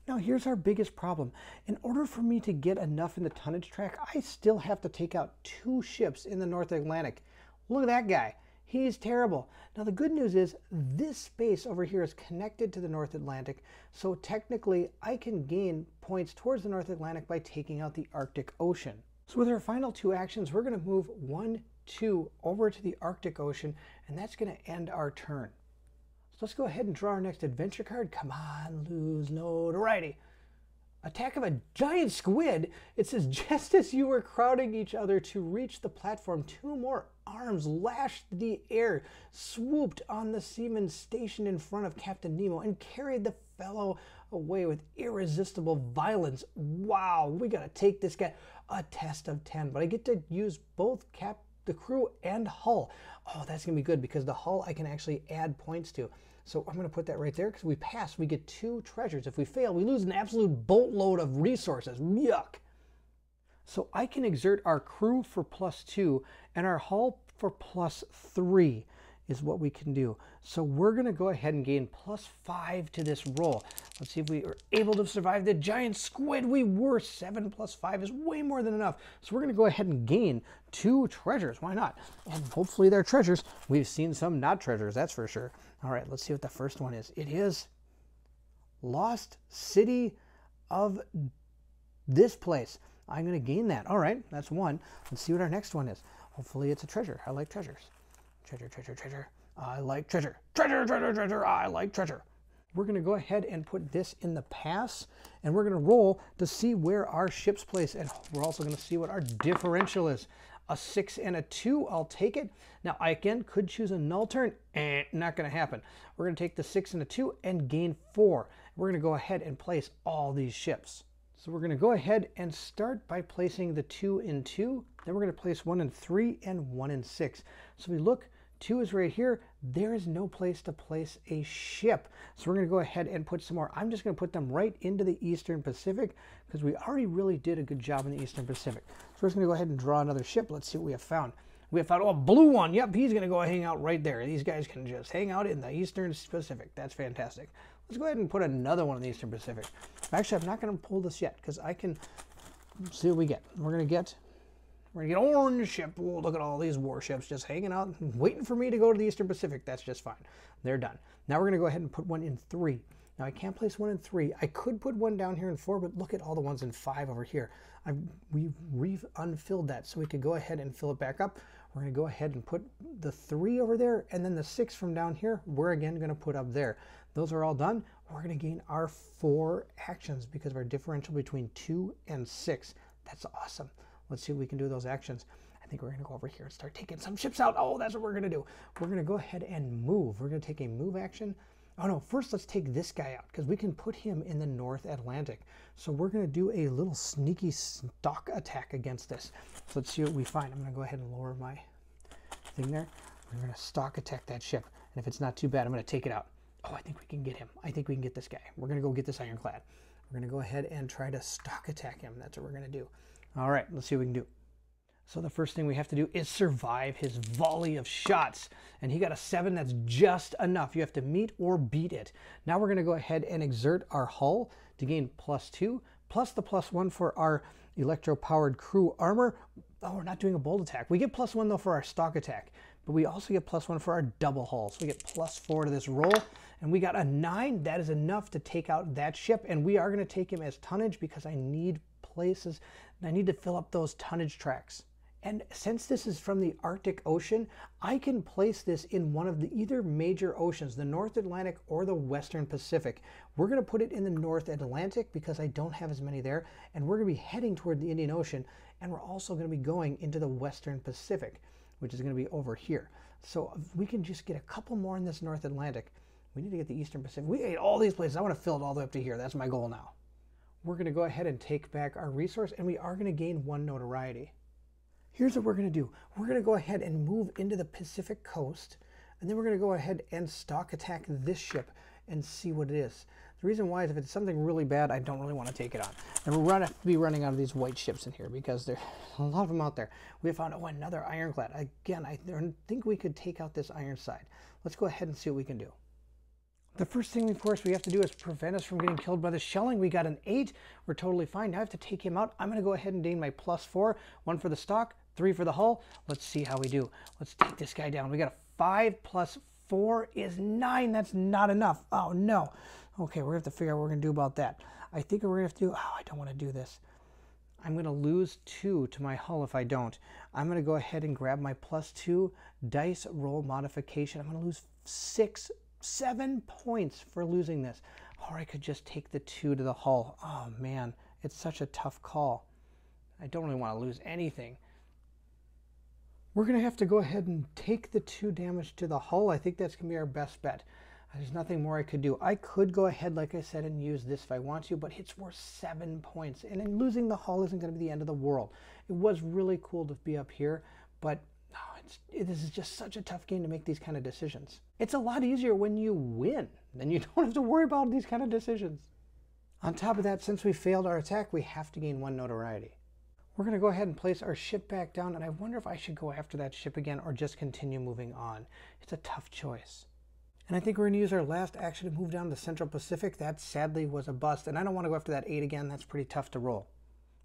Now here's our biggest problem. In order for me to get enough in the tonnage track, I still have to take out 2 ships in the North Atlantic. Look at that guy. He's terrible. Now the good news is this space over here is connected to the North Atlantic, so technically I can gain points towards the North Atlantic by taking out the Arctic Ocean. So with our final 2 actions, we're going to move 1, 2 over to the Arctic Ocean, and that's going to end our turn. So let's go ahead and draw our next adventure card. Come on, lose notoriety. Attack of a giant squid. It says, just as you were crowding each other to reach the platform, 2 more arms lashed the air, swooped on the seaman stationed in front of Captain Nemo, and carried the fellow away with irresistible violence. Wow, we got to take this guy. A test of 10, but I get to use both the crew and hull. Oh, that's gonna be good because the hull I can actually add points to. So I'm gonna put that right there because we pass, we get 2 treasures. If we fail, we lose an absolute boatload of resources. Yuck. So I can exert our crew for +2 and our hull for +3 is what we can do. So we're gonna go ahead and gain +5 to this roll. Let's see if we are able to survive the giant squid. We were. 7 + 5 is way more than enough. So we're gonna go ahead and gain 2 treasures. Why not? And hopefully they're treasures. We've seen some not treasures, that's for sure. All right, let's see what the first one is. It is Lost City of this place. I'm gonna gain that. All right, that's 1. Let's see what our next one is. Hopefully it's a treasure. I like treasures. Treasure, treasure, treasure. I like treasure. Treasure, treasure, treasure. I like treasure. We're going to go ahead and put this in the pass, and we're going to roll to see where our ships place, and we're also going to see what our differential is. A 6 and a 2, I'll take it. Now, I again could choose a null turn. Not going to happen. We're going to take the 6 and a 2 and gain 4. We're going to go ahead and place all these ships. So we're going to go ahead and start by placing the 2 in 2. Then we're going to place 1 in 3 and 1 in 6. So we look, 2 is right here. There is no place to place a ship. So we're going to go ahead and put some more. I'm just going to put them right into the Eastern Pacific because we already really did a good job in the Eastern Pacific. So we're just going to go ahead and draw another ship. Let's see what we have found. We have found, oh, a blue one. Yep, he's going to go hang out right there. These guys can just hang out in the Eastern Pacific. That's fantastic. Let's go ahead and put another one in the Eastern Pacific. Actually, I'm not going to pull this yet because I can see what we get. We're going to get orange ship. Oh, look at all these warships just hanging out, waiting for me to go to the Eastern Pacific. That's just fine. They're done. Now we're going to go ahead and put 1 in 3. Now I can't place 1 in 3. I could put 1 down here in 4, but look at all the ones in 5 over here. We've unfilled that, so we could go ahead and fill it back up. We're going to go ahead and put the 3 over there, and then the 6 from down here, we're again going to put up there. Those are all done. We're going to gain our 4 actions because of our differential between 2 and 6. That's awesome. Let's see what we can do with those actions. I think we're going to go over here and start taking some ships out. Oh, that's what we're going to do. We're going to go ahead and move. We're going to take a move action. Oh no, first let's take this guy out because we can put him in the North Atlantic. So we're going to do a little sneaky stalk attack against this. So let's see what we find. I'm going to go ahead and lower my thing there. We're going to stalk attack that ship. And if it's not too bad, I'm going to take it out. Oh, I think we can get him. I think we can get this guy. We're going to go get this ironclad. We're going to go ahead and try to stalk attack him. That's what we're going to do. All right, let's see what we can do. So the first thing we have to do is survive his volley of shots. And he got a 7. That's just enough. You have to meet or beat it. Now we're going to go ahead and exert our hull to gain +2, plus the +1 for our electro-powered crew armor. Oh, we're not doing a bold attack. We get +1 though for our stalk attack. But we also get +1 for our double hull. So we get +4 to this roll. And we got a 9. That is enough to take out that ship. And we are going to take him as tonnage because I need places. And I need to fill up those tonnage tracks. And since this is from the Arctic Ocean, I can place this in one of the either major oceans, the North Atlantic or the Western Pacific. We're going to put it in the North Atlantic because I don't have as many there. And we're going to be heading toward the Indian Ocean. And we're also going to be going into the Western Pacific, which is going to be over here. So if we can just get a couple more in this North Atlantic. We need to get the Eastern Pacific. We ate all these places. I want to fill it all the way up to here. That's my goal now. We're going to go ahead and take back our resource, and we are going to gain 1 notoriety. Here's what we're going to do. We're going to go ahead and move into the Pacific coast, and then we're going to go ahead and stalk attack this ship and see what it is. The reason why is if it's something really bad, I don't really want to take it on. And we're going to be running out of these white ships in here because there's a lot of them out there. We found, oh, another ironclad. Again, I think we could take out this Ironside. Let's go ahead and see what we can do. The first thing, of course, we have to do is prevent us from getting killed by the shelling. We got an 8. We're totally fine. Now I have to take him out. I'm going to go ahead and gain my +4. 1 for the stock, 3 for the hull. Let's see how we do. Let's take this guy down. We got a 5 plus 4 is 9. That's not enough. Oh, no. Okay, we're going to have to figure out what we're going to do about that. I think we're going to have to do... Oh, I don't want to do this. I'm going to lose 2 to my hull if I don't. I'm going to go ahead and grab my +2 dice roll modification. I'm going to lose 7 points for losing this. Or I could just take the 2 to the hull. Oh, man. It's such a tough call. I don't really want to lose anything. We're going to have to go ahead and take the 2 damage to the hull. I think that's going to be our best bet. There's nothing more I could do. I could go ahead, like I said, and use this if I want to, but it's worth 7 points. And then losing the hull isn't going to be the end of the world. It was really cool to be up here, but this is just such a tough game to make these kind of decisions. It's a lot easier when you win. Then you don't have to worry about these kind of decisions. On top of that, since we failed our attack, we have to gain 1 notoriety. We're going to go ahead and place our ship back down, and I wonder if I should go after that ship again or just continue moving on. It's a tough choice. And I think we're going to use our last action to move down to the Central Pacific. That sadly was a bust, and I don't want to go after that 8 again. That's pretty tough to roll.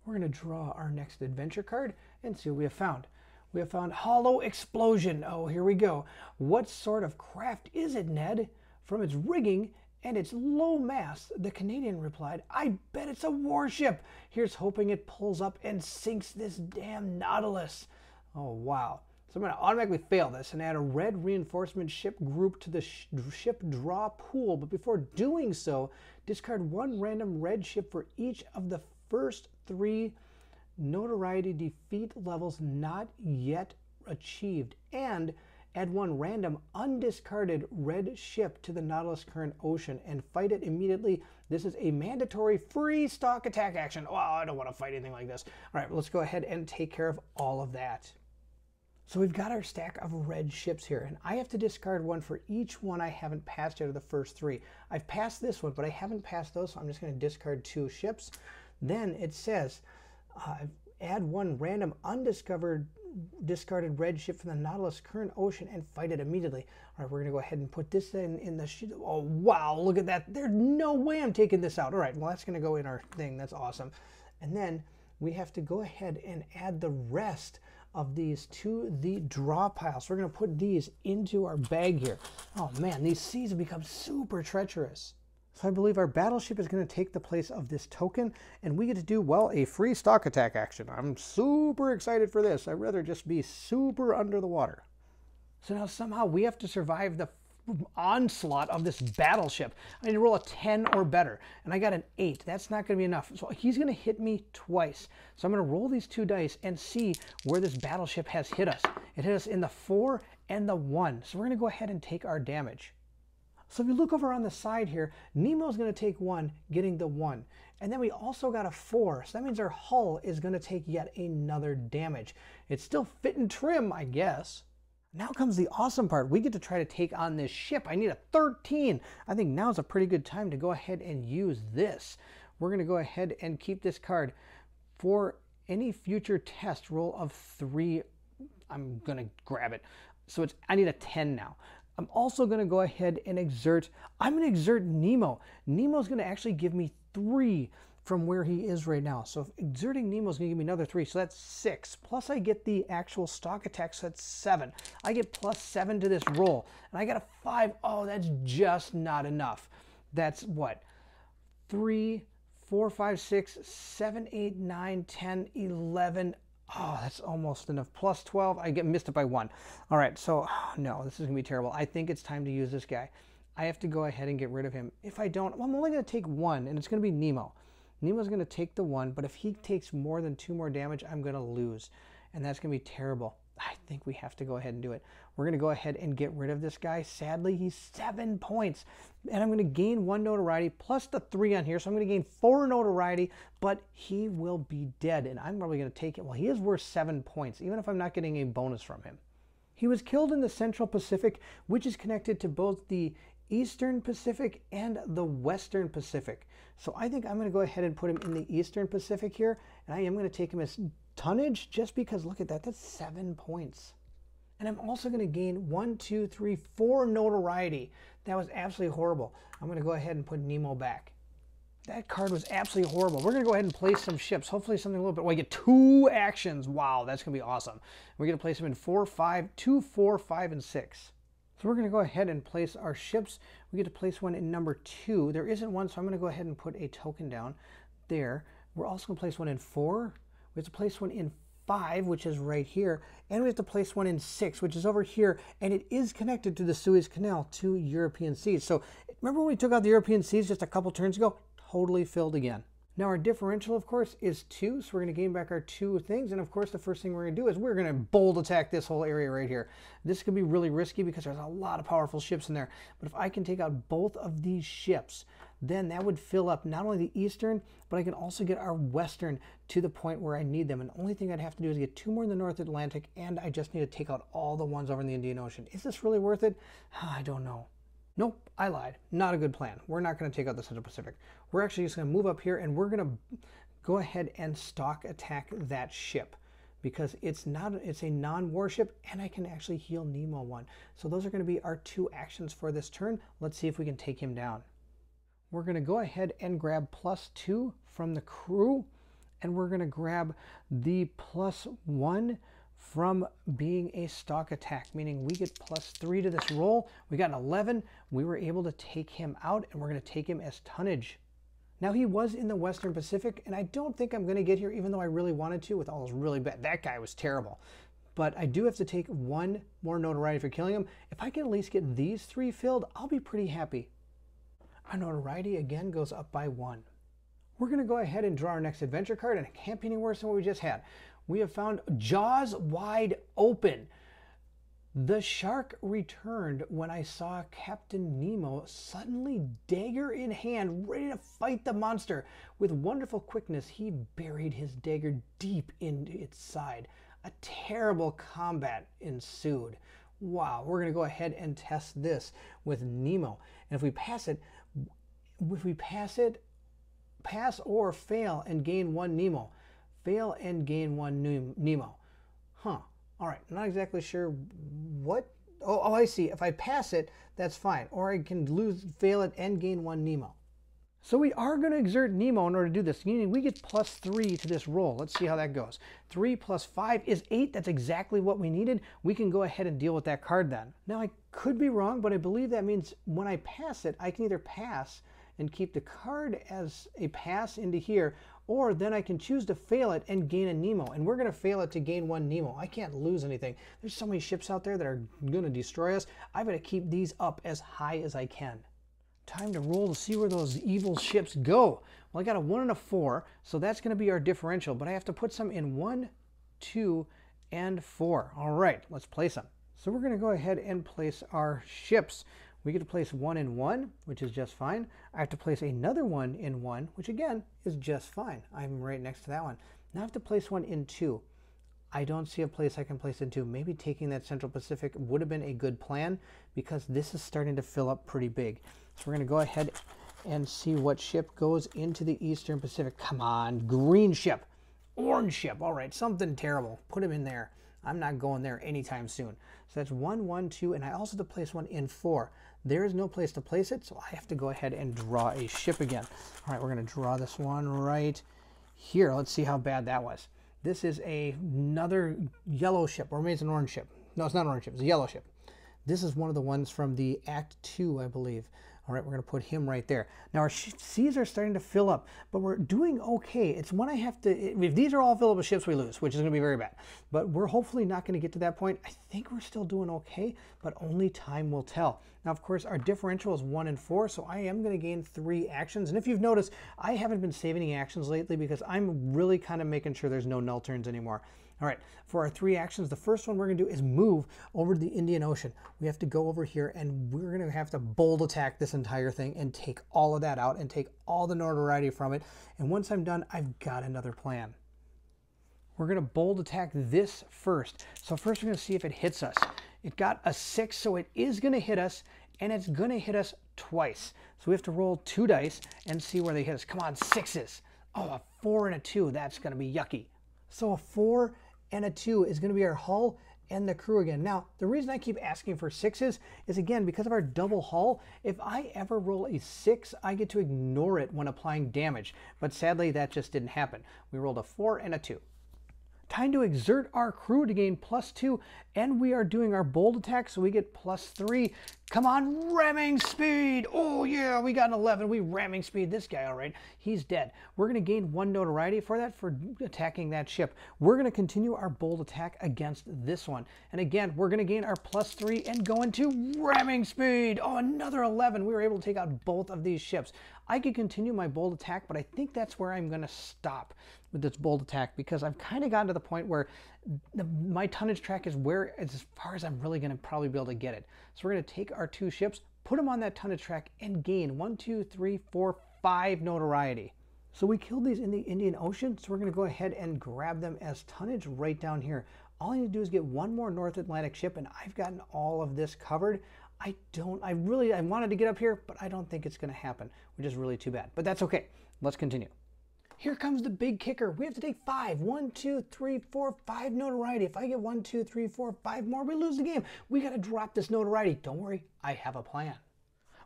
We're going to draw our next adventure card and see what we have found. We have found Hollow Explosion. Oh, here we go. What sort of craft is it, Ned? From its rigging and its low mass, the Canadian replied, I bet it's a warship. Here's hoping it pulls up and sinks this damn Nautilus. Oh, wow. So I'm going to automatically fail this and add a red reinforcement ship group to the ship draw pool. But before doing so, discard 1 random red ship for each of the first 3 notoriety defeat levels not yet achieved, and add 1 random undiscarded red ship to the Nautilus current ocean and fight it immediately. This is a mandatory free stock attack action. Oh, I don't want to fight anything like this. All right, let's go ahead and take care of all of that. So we've got our stack of red ships here, and I have to discard 1 for each one I haven't passed out of the first 3. I've passed this one, but I haven't passed those, so I'm just going to discard 2 ships. Then it says, add 1 random discarded red ship from the Nautilus current ocean and fight it immediately. All right, we're going to go ahead and put this in the ship. Oh, wow, look at that. There's no way I'm taking this out. All right, well, that's going to go in our thing. That's awesome. And then we have to go ahead and add the rest of these to the draw pile. So we're going to put these into our bag here. Oh man, these seas have become super treacherous. So I believe our battleship is going to take the place of this token, and we get to do, well, a free stock attack action. I'm super excited for this. I'd rather just be super under the water. So now somehow we have to survive the onslaught of this battleship. I need to roll a 10 or better, and I got an 8. That's not going to be enough. So he's going to hit me twice. So I'm going to roll these 2 dice and see where this battleship has hit us. It hit us in the 4 and the 1. So we're going to go ahead and take our damage. So if you look over on the side here, Nemo's going to take 1, getting the 1. And then we also got a 4, so that means our hull is going to take yet another damage. It's still fit and trim, I guess. Now comes the awesome part. We get to try to take on this ship. I need a 13. I think now's a pretty good time to go ahead and use this. We're going to go ahead and keep this card for any future test roll of 3. I'm going to grab it. So I need a 10 now. I'm also going to go ahead and exert Nemo. Nemo's going to actually give me 3 from where he is right now. So if exerting Nemo's going to give me another 3, so that's 6. Plus I get the actual stock attack, so that's 7. I get plus 7 to this roll, and I got a 5. Oh, that's just not enough. That's what? 3, 4, 5, 6, 7, 8, 9, 10, 11. Oh, that's almost enough. Plus 12. I missed it by 1. All right, so no, this is going to be terrible. I think it's time to use this guy. I have to go ahead and get rid of him. If I don't, well, I'm only going to take 1, and it's going to be Nemo. Nemo's going to take the 1, but if he takes more than 2 more damage, I'm going to lose, and that's going to be terrible. I think we have to go ahead and do it. We're going to go ahead and get rid of this guy. Sadly, he's 7 points, and I'm going to gain 1 notoriety plus the 3 on here, so I'm going to gain 4 notoriety, but he will be dead, and I'm probably going to take it. Well, he is worth 7 points, even if I'm not getting a bonus from him. He was killed in the Central Pacific, which is connected to both the Eastern Pacific and the Western Pacific. So I think I'm going to go ahead and put him in the Eastern Pacific here, and I am going to take him as tonnage just because, look at that, that's 7 points. And I'm also going to gain 1, 2, 3, 4 notoriety. That was absolutely horrible. I'm going to go ahead and put Nemo back. That card was absolutely horrible. We're going to go ahead and place some ships. Hopefully something a little bit. Well, I get 2 actions. Wow, that's going to be awesome. We're going to place them in 4, 5, 2, 4, 5, and 6. So we're going to go ahead and place our ships. We get to place one in number 2. There isn't one, so I'm going to go ahead and put a token down there. We're also going to place one in 4. We have to place one in 5, which is right here. And we have to place one in 6, which is over here. And it is connected to the Suez Canal, to European seas. So remember when we took out the European seas just a couple turns ago? Totally filled again. Now our differential, of course, is 2, so we're going to gain back our 2 things, and of course the first thing we're going to do is we're going to bold attack this whole area right here. This could be really risky because there's a lot of powerful ships in there, but if I can take out both of these ships, then that would fill up not only the eastern, but I can also get our western to the point where I need them, and the only thing I'd have to do is get 2 more in the North Atlantic, and I just need to take out all the ones over in the Indian Ocean. Is this really worth it? I don't know. Nope, I lied. Not a good plan. We're not going to take out the Central Pacific. We're actually just going to move up here, and we're going to go ahead and stock attack that ship because it's a non-warship, and I can actually heal Nemo 1. So those are going to be our 2 actions for this turn. Let's see if we can take him down. We're going to go ahead and grab +2 from the crew, and we're going to grab the +1 from being a stock attack, meaning we get +3 to this roll. We got an 11. We were able to take him out, and we're going to take him as tonnage. Now, he was in the Western Pacific, and I don't think I'm going to get here, even though I really wanted to with all those really bad. That guy was terrible. But I do have to take 1 more notoriety for killing him. If I can at least get these 3 filled, I'll be pretty happy. Our notoriety again goes up by 1. We're going to go ahead and draw our next adventure card, and it can't be any worse than what we just had. We have found Jaws Wide Open. The shark returned when I saw Captain Nemo suddenly dagger in hand, ready to fight the monster. With wonderful quickness, he buried his dagger deep into its side. A terrible combat ensued. Wow, we're going to go ahead and test this with Nemo. And if we pass it, pass or fail and gain 1 Nemo. Fail and gain 1 Nemo. Huh. All right. Not exactly sure what. Oh, I see. If I pass it, that's fine. Or I can fail it and gain 1 Nemo. So we are going to exert Nemo in order to do this. Meaning we get +3 to this roll. Let's see how that goes. 3 + 5 is 8. That's exactly what we needed. We can go ahead and deal with that card then. Now I could be wrong, but I believe that means when I pass it, I can either pass and keep the card as a pass into here, or then I can choose to fail it and gain a Nemo. And we're going to fail it to gain 1 Nemo. I can't lose anything. There's so many ships out there that are going to destroy us. I've got to keep these up as high as I can. Time to roll to see where those evil ships go. Well, I got a 1 and a 4, so that's going to be our differential, but I have to put some in 1, 2, and 4. All right, let's place them. So we're going to go ahead and place our ships. We get to place 1 in 1, which is just fine. I have to place another 1 in 1, which again is just fine. I'm right next to that one. Now I have to place 1 in 2. I don't see a place I can place in 2. Maybe taking that Central Pacific would have been a good plan because this is starting to fill up pretty big. So we're going to go ahead and see what ship goes into the Eastern Pacific. Come on, green ship, orange ship. All right, something terrible. Put him in there. I'm not going there anytime soon. So that's 1, 1, 2, and I also have to place 1 in 4. There is no place to place it, so I have to go ahead and draw a ship again. All right, we're going to draw this one right here. Let's see how bad that was. This is another yellow ship, or maybe it's an orange ship. No, it's not an orange ship. It's a yellow ship. This is one of the ones from the Act 2, I believe. All right, we're going to put him right there. Now, our seas are starting to fill up, but we're doing okay. It's when I have to, if these are all filled up with ships, we lose, which is going to be very bad. But we're hopefully not going to get to that point. I think we're still doing okay, but only time will tell. Now, of course, our differential is 1 and 4, so I am going to gain 3 actions. And if you've noticed, I haven't been saving any actions lately because I'm really kind of making sure there's no null turns anymore. All right, for our 3 actions, the first one we're going to do is move over to the Indian Ocean. We have to go over here, and we're going to have to bold attack this entire thing and take all of that out and take all the notoriety from it. And once I'm done, I've got another plan. We're going to bold attack this first. So first we're going to see if it hits us. It got a 6, so it is going to hit us, and it's going to hit us twice. So we have to roll 2 dice and see where they hit us. Come on, 6s. Oh, a 4 and a 2. That's going to be yucky. So a 4 and a 2 is going to be our hull and the crew again. Now, the reason I keep asking for 6s is, again, because of our double hull. If I ever roll a 6, I get to ignore it when applying damage. But sadly, that just didn't happen. We rolled a 4 and a 2. Time to exert our crew to gain +2, and we are doing our bold attack, so we get +3. Come on, ramming speed! Oh yeah, we got an 11. We ramming speed this guy, all right. He's dead. We're going to gain 1 notoriety for that, for attacking that ship. We're going to continue our bold attack against this one. And again, we're going to gain our +3 and go into ramming speed. Oh, another 11. We were able to take out both of these ships. I could continue my bold attack, but I think that's where I'm going to stop with this bold attack, because I've kind of gotten to the point where my tonnage track is where, as far as I'm really going to probably be able to get it. So we're going to take our 2 ships, put them on that tonnage track, and gain 1, 2, 3, 4, 5 notoriety. So we killed these in the Indian Ocean, so we're going to go ahead and grab them as tonnage right down here. All I need to do is get 1 more North Atlantic ship, and I've gotten all of this covered. I wanted to get up here, but I don't think it's going to happen, which is really too bad. But that's okay. Let's continue. Here comes the big kicker. We have to take 5. 1, 2, 3, 4, 5 notoriety. If I get 1, 2, 3, 4, 5 more, we lose the game. We got to drop this notoriety. Don't worry, I have a plan.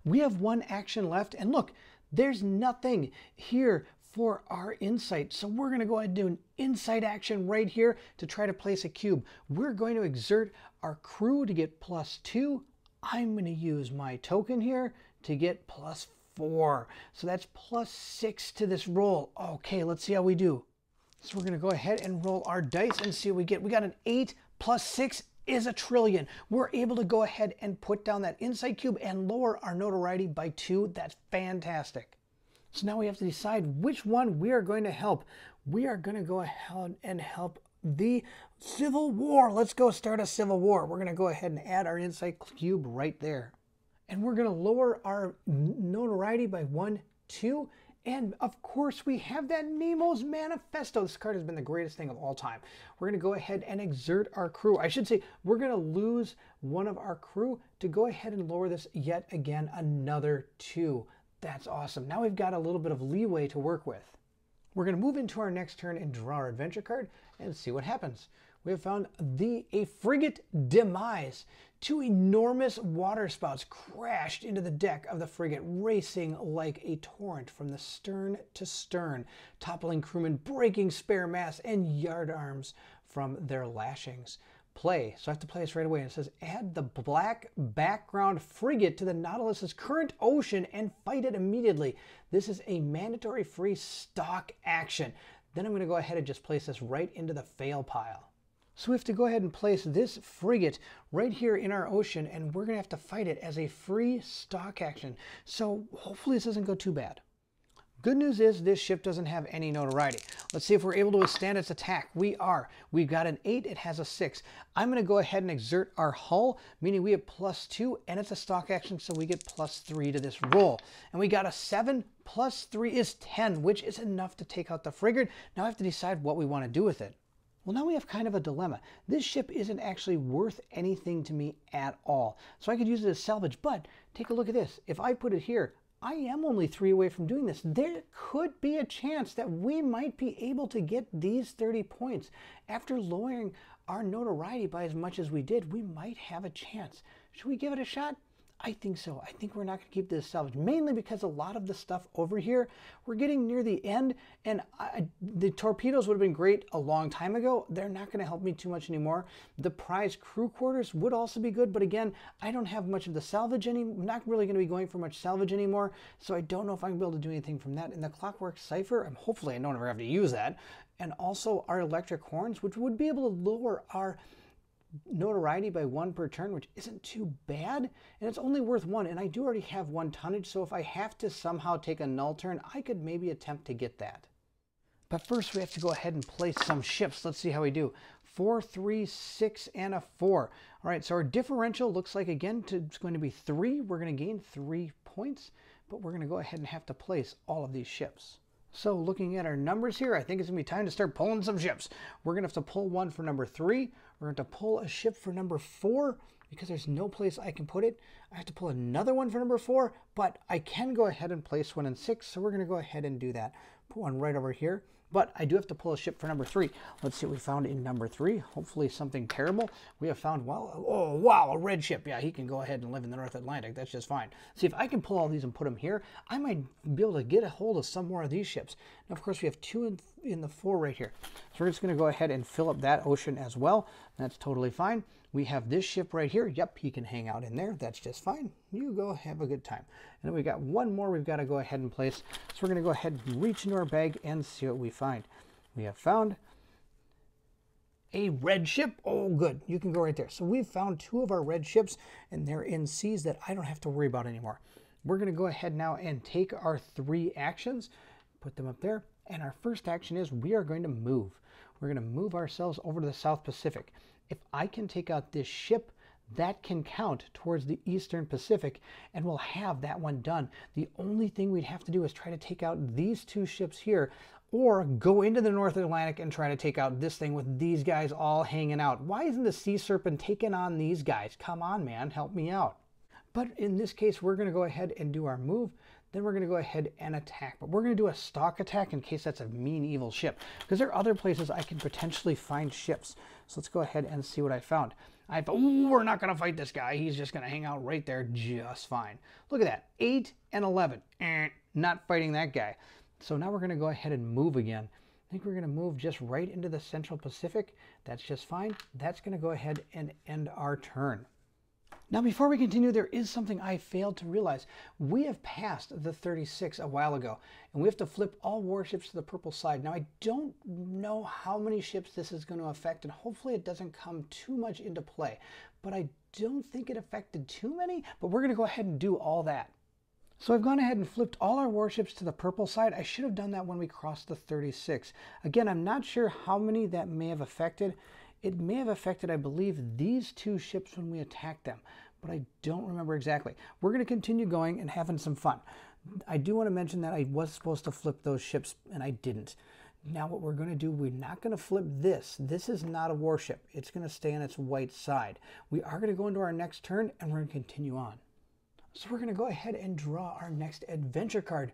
We have 1 action left, and look, there's nothing here for our insight. So we're going to go ahead and do an insight action right here to try to place a cube. We're going to exert our crew to get +2. I'm going to use my token here to get +4. So that's +6 to this roll. Okay, let's see how we do. So we're going to go ahead and roll our dice and see what we get. We got an 8 + 6 is a trillion. We're able to go ahead and put down that insight cube and lower our notoriety by 2. That's fantastic. So now we have to decide which one we are going to help. We are going to go ahead and help the Civil War. Let's go start a Civil War. We're going to go ahead and add our insight cube right there. And we're going to lower our notoriety by 1, 2. And of course, we have that Nemo's Manifesto. This card has been the greatest thing of all time. We're going to go ahead and exert our crew. I should say, we're going to lose 1 of our crew to go ahead and lower this yet again another 2. That's awesome. Now we've got a little bit of leeway to work with. We're going to move into our next turn and draw our adventure card and see what happens. We have found a frigate demise. 2 enormous waterspouts crashed into the deck of the frigate, racing like a torrent from the stern to stern, toppling crewmen, breaking spare masts and yardarms from their lashings. play. So I have to play this right away. And it says, add the black background frigate to the Nautilus's current ocean and fight it immediately. This is a mandatory free stock action. Then I'm going to go ahead and just place this right into the fail pile. So we have to go ahead and place this frigate right here in our ocean, and we're going to have to fight it as a free stock action. So hopefully this doesn't go too bad. Good news is this ship doesn't have any notoriety. Let's see if we're able to withstand its attack. We are. We've got an 8, it has a 6. I'm going to go ahead and exert our hull, meaning we have +2, and it's a stock action, so we get +3 to this roll. And we got a 7, +3 is 10, which is enough to take out the frigate. Now I have to decide what we want to do with it. Well, now we have kind of a dilemma. This ship isn't actually worth anything to me at all. So I could use it as salvage, but take a look at this. If I put it here, I am only 3 away from doing this. There could be a chance that we might be able to get these 30 points. After lowering our notoriety by as much as we did, we might have a chance. Should we give it a shot? I think so. I think we're not going to keep this salvage, mainly because a lot of the stuff over here, we're getting near the end, and the torpedoes would have been great a long time ago. They're not going to help me too much anymore. The prize crew quarters would also be good, but again, I don't have much of the salvage anymore. I'm not really going to be going for much salvage anymore, so I don't know if I'm going to be able to do anything from that. And the Clockwork Cipher, hopefully I don't ever have to use that. And also our electric horns, which would be able to lower our notoriety by 1 per turn, which isn't too bad, and it's only worth 1, and I do already have 1 tonnage, so if I have to somehow take a null turn, I could maybe attempt to get that. But first we have to go ahead and place some ships. Let's see how we do. 4, 3, 6, and a 4. All right, so our differential looks like, again, it's going to be 3. We're going to gain 3 points, but we're going to go ahead and have to place all of these ships. So looking at our numbers here, I think it's going to be time to start pulling some ships. We're going to have to pull one for number 3. We're going to pull a ship for number 4 because there's no place I can put it. I have to pull another one for number 4, but I can go ahead and place one in 6. So we're going to go ahead and do that. Put one right over here. But I do have to pull a ship for number 3. Let's see what we found in number 3. Hopefully something terrible. We have found, well, oh, wow, a red ship. Yeah, he can go ahead and live in the North Atlantic. That's just fine. See, if I can pull all these and put them here, I might be able to get a hold of some more of these ships. Now, of course, we have 2 in the 4 right here. So we're just going to go ahead and fill up that ocean as well. That's totally fine. We have this ship right here. Yep, he can hang out in there. That's just fine. You go have a good time. And then we got one more we've got to go ahead and place. So we're going to go ahead and reach into our bag and see what we find. We have found a red ship. Oh, good. You can go right there. So we've found 2 of our red ships, and they're in seas that I don't have to worry about anymore. We're going to go ahead now and take our 3 actions, put them up there. And our first action is we are going to move. We're going to move ourselves over to the South Pacific. If I can take out this ship, that can count towards the Eastern Pacific, and we'll have that one done. The only thing we'd have to do is try to take out these 2 ships here, or go into the North Atlantic and try to take out this thing with these guys all hanging out. Why isn't the Sea Serpent taking on these guys? Come on, man, help me out. But in this case, we're going to go ahead and do our move. Then we're going to go ahead and attack. But we're going to do a stock attack in case that's a mean, evil ship. Because there are other places I can potentially find ships. So let's go ahead and see what I found. Ooh, we're not going to fight this guy. He's just going to hang out right there just fine. Look at that. 8 and 11. Not fighting that guy. So now we're going to go ahead and move again. I think we're going to move just right into the Central Pacific. That's just fine. That's going to go ahead and end our turn. Now, before we continue, there is something I failed to realize. We have passed the 36 a while ago, and we have to flip all warships to the purple side. Now, I don't know how many ships this is going to affect, and hopefully it doesn't come too much into play. But I don't think it affected too many, but we're going to go ahead and do all that. So I've gone ahead and flipped all our warships to the purple side. I should have done that when we crossed the 36. Again, I'm not sure how many that may have affected. It may have affected, I believe, these 2 ships when we attacked them, but I don't remember exactly. We're going to continue going and having some fun. I do want to mention that I was supposed to flip those ships, and I didn't. Now what we're going to do, we're not going to flip this. This is not a warship. It's going to stay on its white side. We are going to go into our next turn, and we're going to continue on. So we're going to go ahead and draw our next adventure card.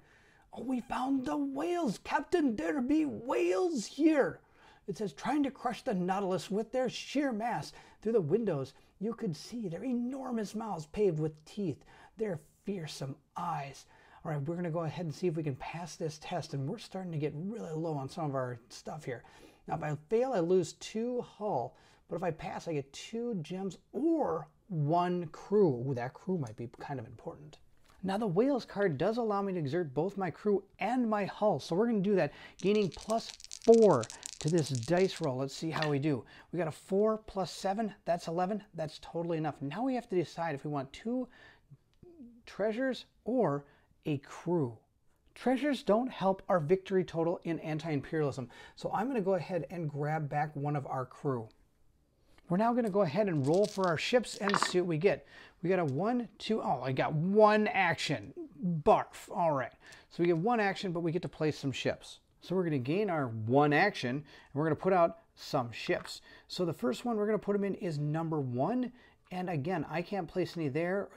Oh, we found the whales. Captain, there be whales here. It says, trying to crush the Nautilus with their sheer mass. Through the windows, you could see their enormous mouths paved with teeth, their fearsome eyes. All right, we're going to go ahead and see if we can pass this test, and we're starting to get really low on some of our stuff here. Now, if I fail, I lose 2 hull, But if I pass, I get 2 gems or 1 crew. Ooh, that crew might be kind of important. Now the Whales card does allow me to exert both my crew and my hull. So we're going to do that, gaining +4 to this dice roll. Let's see how we do. We got a 4 + 7, that's 11. That's totally enough. Now we have to decide if we want 2 treasures or a crew. Treasures don't help our victory total in anti-imperialism. So I'm going to go ahead and grab back one of our crew. We're now going to go ahead and roll for our ships and see what we get. We got a 1, 2, oh, I got 1 action. Barf. All right. So we get 1 action, but we get to place some ships. So we're going to gain our 1 action, and we're going to put out some ships. So the first one we're going to put them in is number 1. And again, I can't place any there,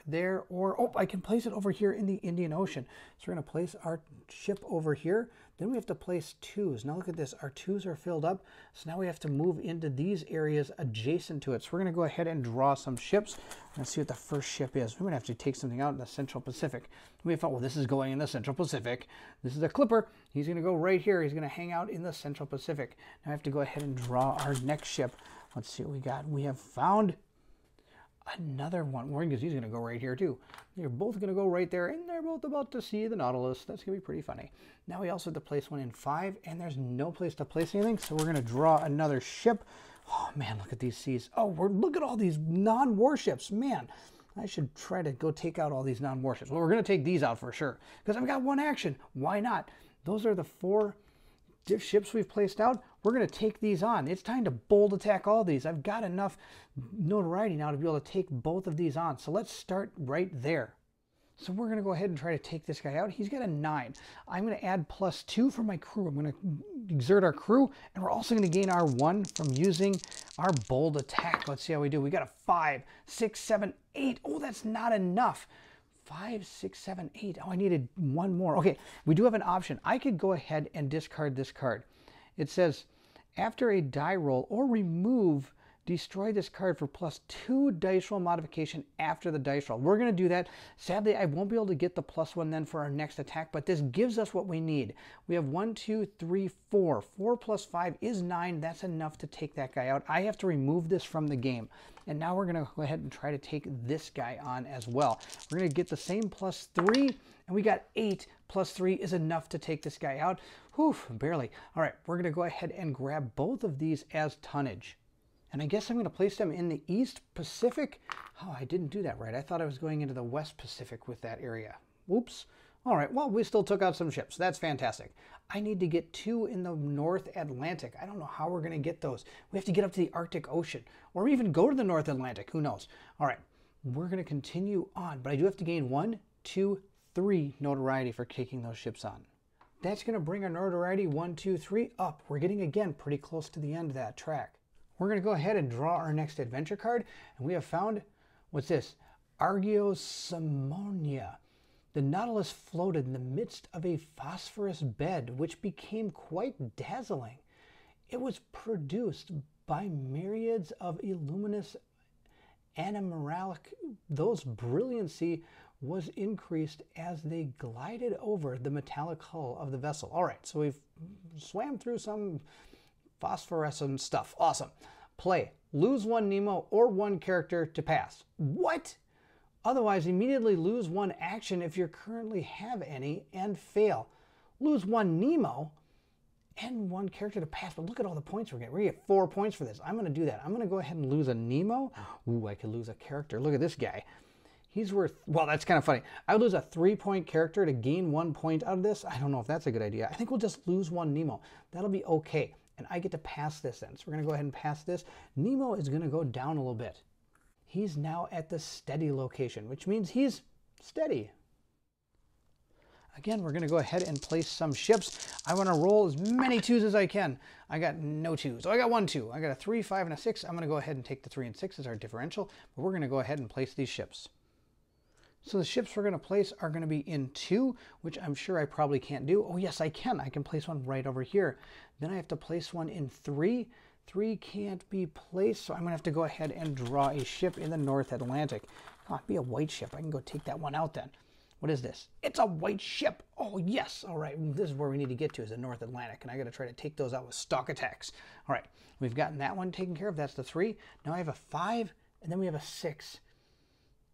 or, oh, I can place it over here in the Indian Ocean. So we're going to place our ship over here. Then we have to place 2s. Now look at this. Our 2s are filled up. So now we have to move into these areas adjacent to it. So we're going to go ahead and draw some ships. Let's see what the first ship is. We're going to have to take something out in the Central Pacific. We thought, well, this is going in the Central Pacific. This is a Clipper. He's going to go right here. He's going to hang out in the Central Pacific. Now I have to go ahead and draw our next ship. Let's see what we got. We have found another one. Because he's going to go right here too. They're both going to go right there, and they're both about to see the Nautilus. That's going to be pretty funny. Now we also have to place one in 5, and there's no place to place anything, so we're going to draw another ship. Oh man, look at these seas. Oh, look at all these non-warships. Man, I should try to go take out all these non-warships. Well, we're going to take these out for sure, because I've got 1 action. Why not? Those are the 4 ships we've placed out. We're going to take these on. It's time to bold attack all these. I've got enough notoriety now to be able to take both of these on. So let's start right there. So we're going to go ahead and try to take this guy out. He's got a 9. I'm going to add +2 for my crew. I'm going to exert our crew, and we're also going to gain our 1 from using our bold attack. Let's see how we do. We got a 5, 6, 7, 8. Oh, that's not enough. 5, 6, 7, 8. Oh, I needed 1 more. Okay, we do have an option. I could go ahead and discard this card. It says, after a die roll or remove, destroy this card for +2 dice roll modification after the dice roll. We're going to do that. Sadly, I won't be able to get the +1 then for our next attack, but this gives us what we need. We have 1, 2, 3, 4. 4 + 5 is 9. That's enough to take that guy out. I have to remove this from the game. And now we're going to go ahead and try to take this guy on as well. We're going to get the same +3, and we got 8 + 3 is enough to take this guy out. Whew, barely. All right, we're going to go ahead and grab both of these as tonnage. And I guess I'm going to place them in the East Pacific. Oh, I didn't do that right. I thought I was going into the West Pacific with that area. Whoops. All right, well, we still took out some ships. That's fantastic. I need to get 2 in the North Atlantic. I don't know how we're going to get those. We have to get up to the Arctic Ocean, or even go to the North Atlantic. Who knows? All right, we're going to continue on, but I do have to gain 1, 2, 3 notoriety for taking those ships on. That's going to bring our notoriety 1, 2, 3 up. We're getting, again, pretty close to the end of that track. We're going to go ahead and draw our next adventure card, and we have found, what's this? Argiosamonia. The Nautilus floated in the midst of a phosphorus bed, which became quite dazzling. It was produced by myriads of illuminous animalic. Those brilliancy was increased as they glided over the metallic hull of the vessel. All right, so we've swam through some phosphorescent stuff. Awesome. Play. Lose 1 Nemo or 1 character to pass. What? Otherwise, immediately lose 1 action if you currently have any and fail. Lose 1 Nemo and 1 character to pass. But look at all the points we're getting. We're going to get 4 points for this. I'm going to do that. I'm going to go ahead and lose a Nemo. Ooh, I could lose a character. Look at this guy. He's worth, well, that's kind of funny. I would lose a 3-point character to gain 1 point out of this. I don't know if that's a good idea. I think we'll just lose 1 Nemo. That'll be okay. And I get to pass this then. So we're going to go ahead and pass this. Nemo is going to go down a little bit. He's now at the steady location, which means he's steady. Again, we're going to go ahead and place some ships. I want to roll as many 2s as I can. I got no 2s. Oh, I got 1 2. I got a 3, 5, and a 6. I'm going to go ahead and take the 3 and 6 as our differential. But we're going to go ahead and place these ships. So the ships we're going to place are going to be in 2, which I'm sure I probably can't do. Oh, yes, I can. I can place one right over here. Then I have to place one in 3. 3 can't be placed, so I'm going to have to go ahead and draw a ship in the North Atlantic. Oh, it'd be a white ship. I can go take that one out then. What is this? It's a white ship. Oh, yes. All right. This is where we need to get to, is the North Atlantic. And I got to try to take those out with stock attacks. All right. We've gotten that one taken care of. That's the 3. Now I have a 5, and then we have a 6.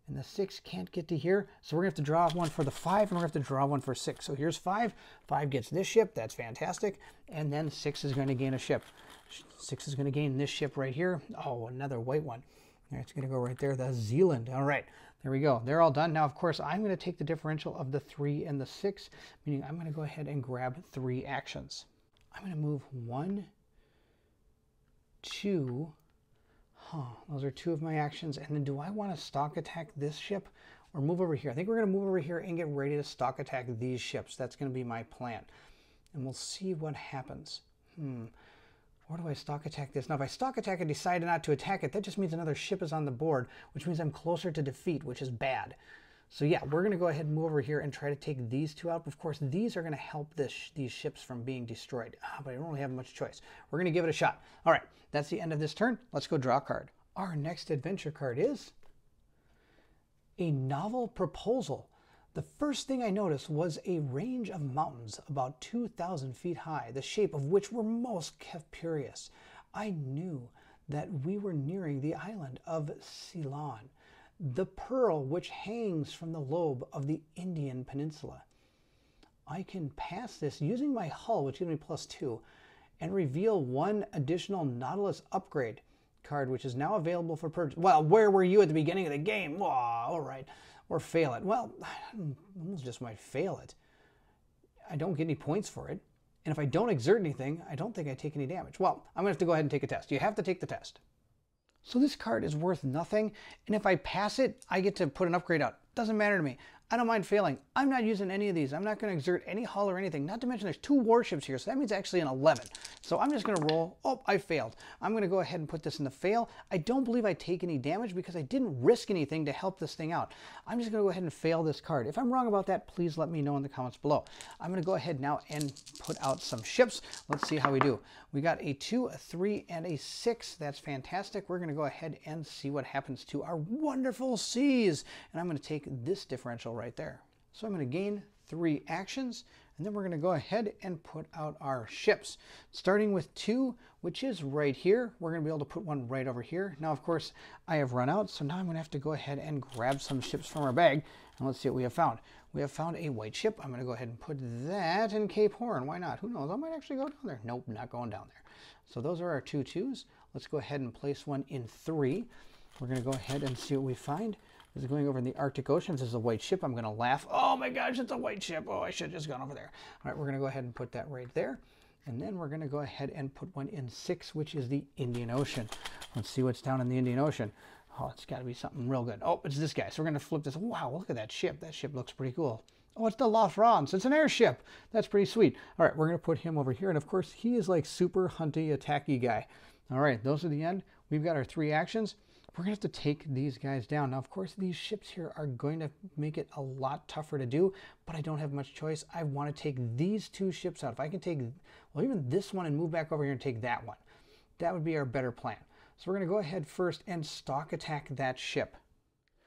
And the 6 can't get to here. So we're going to have to draw one for the 5, and we're going to have to draw one for 6. So here's 5. 5 gets this ship. That's fantastic. And then 6 is going to gain a ship. 6 is going to gain this ship right here. Oh, another white one. It's going to go right there. The Zealand. All right. There we go. They're all done. Now, of course, I'm going to take the differential of the 3 and the 6, meaning I'm going to go ahead and grab 3 actions. I'm going to move 1, 2. Those are 2 of my actions. And then do I want to stock attack this ship or move over here? I think we're going to move over here and get ready to stock attack these ships. That's going to be my plan. And we'll see what happens. Or do I stock attack this? Now, if I stock attack and decide not to attack it, that just means another ship is on the board, which means I'm closer to defeat, which is bad. So yeah, we're going to go ahead and move over here and try to take these 2 out. Of course, these are going to help these ships from being destroyed. But I don't really have much choice. We're going to give it a shot. All right, that's the end of this turn. Let's go draw a card. Our next adventure card is a novel proposal. The first thing I noticed was a range of mountains about 2,000 feet high, the shape of which were most curious. I knew that we were nearing the island of Ceylon, the pearl which hangs from the lobe of the Indian peninsula. I can pass this using my hull, which gives me +2, and reveal 1 additional Nautilus upgrade card, which is now available for purchase. Well, where were you at the beginning of the game? Whoa, all right. Or fail it. Well, I almost just might fail it. I don't get any points for it. And if I don't exert anything, I don't think I take any damage. Well, I'm going to have to go ahead and take a test. You have to take the test. So this card is worth nothing. And if I pass it, I get to put an upgrade out. Doesn't matter to me. I don't mind failing. I'm not using any of these. I'm not going to exert any hull or anything. Not to mention there's 2 warships here, so that means actually an 11. So I'm just going to roll. Oh, I failed. I'm going to go ahead and put this in the fail. I don't believe I take any damage because I didn't risk anything to help this thing out. I'm just going to go ahead and fail this card. If I'm wrong about that, please let me know in the comments below. I'm going to go ahead now and put out some ships. Let's see how we do. We got a 2, a 3, and a 6. That's fantastic. We're going to go ahead and see what happens to our wonderful seas. And I'm going to take this differential right there. So I'm going to gain 3 actions, and then we're going to go ahead and put out our ships. Starting with 2, which is right here. We're going to be able to put 1 right over here. Now, of course, I have run out, so now I'm going to have to go ahead and grab some ships from our bag, and let's see what we have found. We have found a white ship. I'm going to go ahead and put that in Cape Horn. Why not? Who knows? I might actually go down there. Nope, not going down there. So those are our 2 2s. Let's go ahead and place 1 in 3. We're going to go ahead and see what we find. This is going over in the Arctic Ocean. This is a white ship. I'm going to laugh. Oh my gosh, it's a white ship. Oh, I should have just gone over there. All right, we're going to go ahead and put that right there. And then we're going to go ahead and put 1 in 6, which is the Indian Ocean. Let's see what's down in the Indian Ocean. Oh, it's got to be something real good. Oh, it's this guy. So we're going to flip this. Wow, look at that ship. That ship looks pretty cool. Oh, it's the La France. It's an airship. That's pretty sweet. All right, we're going to put him over here. And of course, he is like super hunty, attacky guy. All right, those are the end. We've got our 3 actions. We're going to have to take these guys down. Now, of course, these ships here are going to make it a lot tougher to do, but I don't have much choice. I want to take these 2 ships out. If I can take, well, even this one and move back over here and take that one, that would be our better plan. So we're going to go ahead first and stock attack that ship.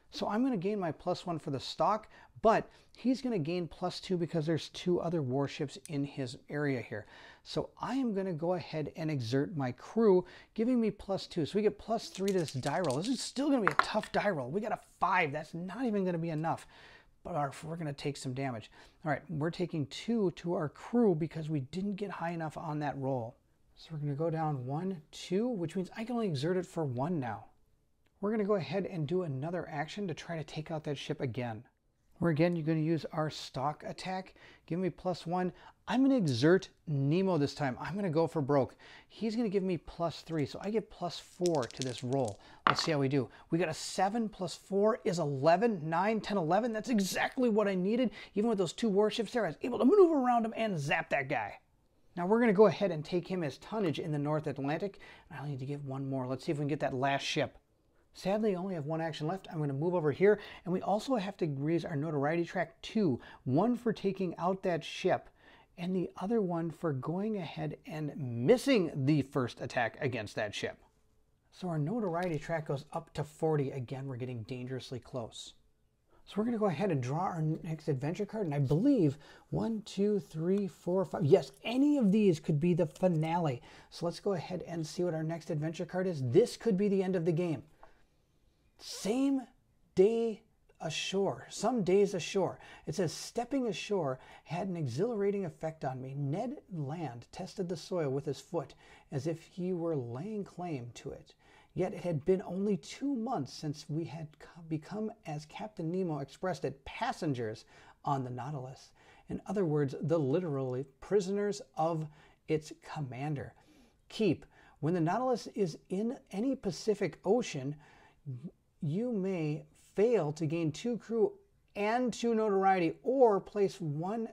So I'm going to gain my +1 for the stock, but he's going to gain +2 because there's 2 other warships in his area here. So I am going to go ahead and exert my crew, giving me +2. So we get +3 to this die roll. This is still going to be a tough die roll. We got a 5. That's not even going to be enough. But we're going to take some damage. All right, we're taking 2 to our crew because we didn't get high enough on that roll. So we're going to go down 1, 2, which means I can only exert it for 1 now. We're going to go ahead and do another action to try to take out that ship again. Where again, you're going to use our stock attack. Give me +1. I'm going to exert Nemo this time. I'm going to go for broke. He's going to give me +3, so I get +4 to this roll. Let's see how we do. We got a 7 + 4 is 11, 9, 10, 11. That's exactly what I needed. Even with those 2 warships there, I was able to maneuver around him and zap that guy. Now we're going to go ahead and take him as tonnage in the North Atlantic. I'll need to give 1 more. Let's see if we can get that last ship. Sadly, I only have 1 action left. I'm going to move over here, and we also have to raise our notoriety track 2. 1 for taking out that ship, and the other one for going ahead and missing the first attack against that ship. So our notoriety track goes up to 40. Again, we're getting dangerously close. So we're going to go ahead and draw our next adventure card, and I believe 1, 2, 3, 4, 5. Yes, any of these could be the finale. So let's go ahead and see what our next adventure card is. This could be the end of the game. Same day ashore. Some days ashore. It says, stepping ashore had an exhilarating effect on me. Ned Land tested the soil with his foot as if he were laying claim to it. Yet it had been only 2 months since we had become, as Captain Nemo expressed it, passengers on the Nautilus. In other words, the literally prisoners of its commander. Keep. When the Nautilus is in any Pacific Ocean, you may fail to gain 2 crew and 2 notoriety, or place 1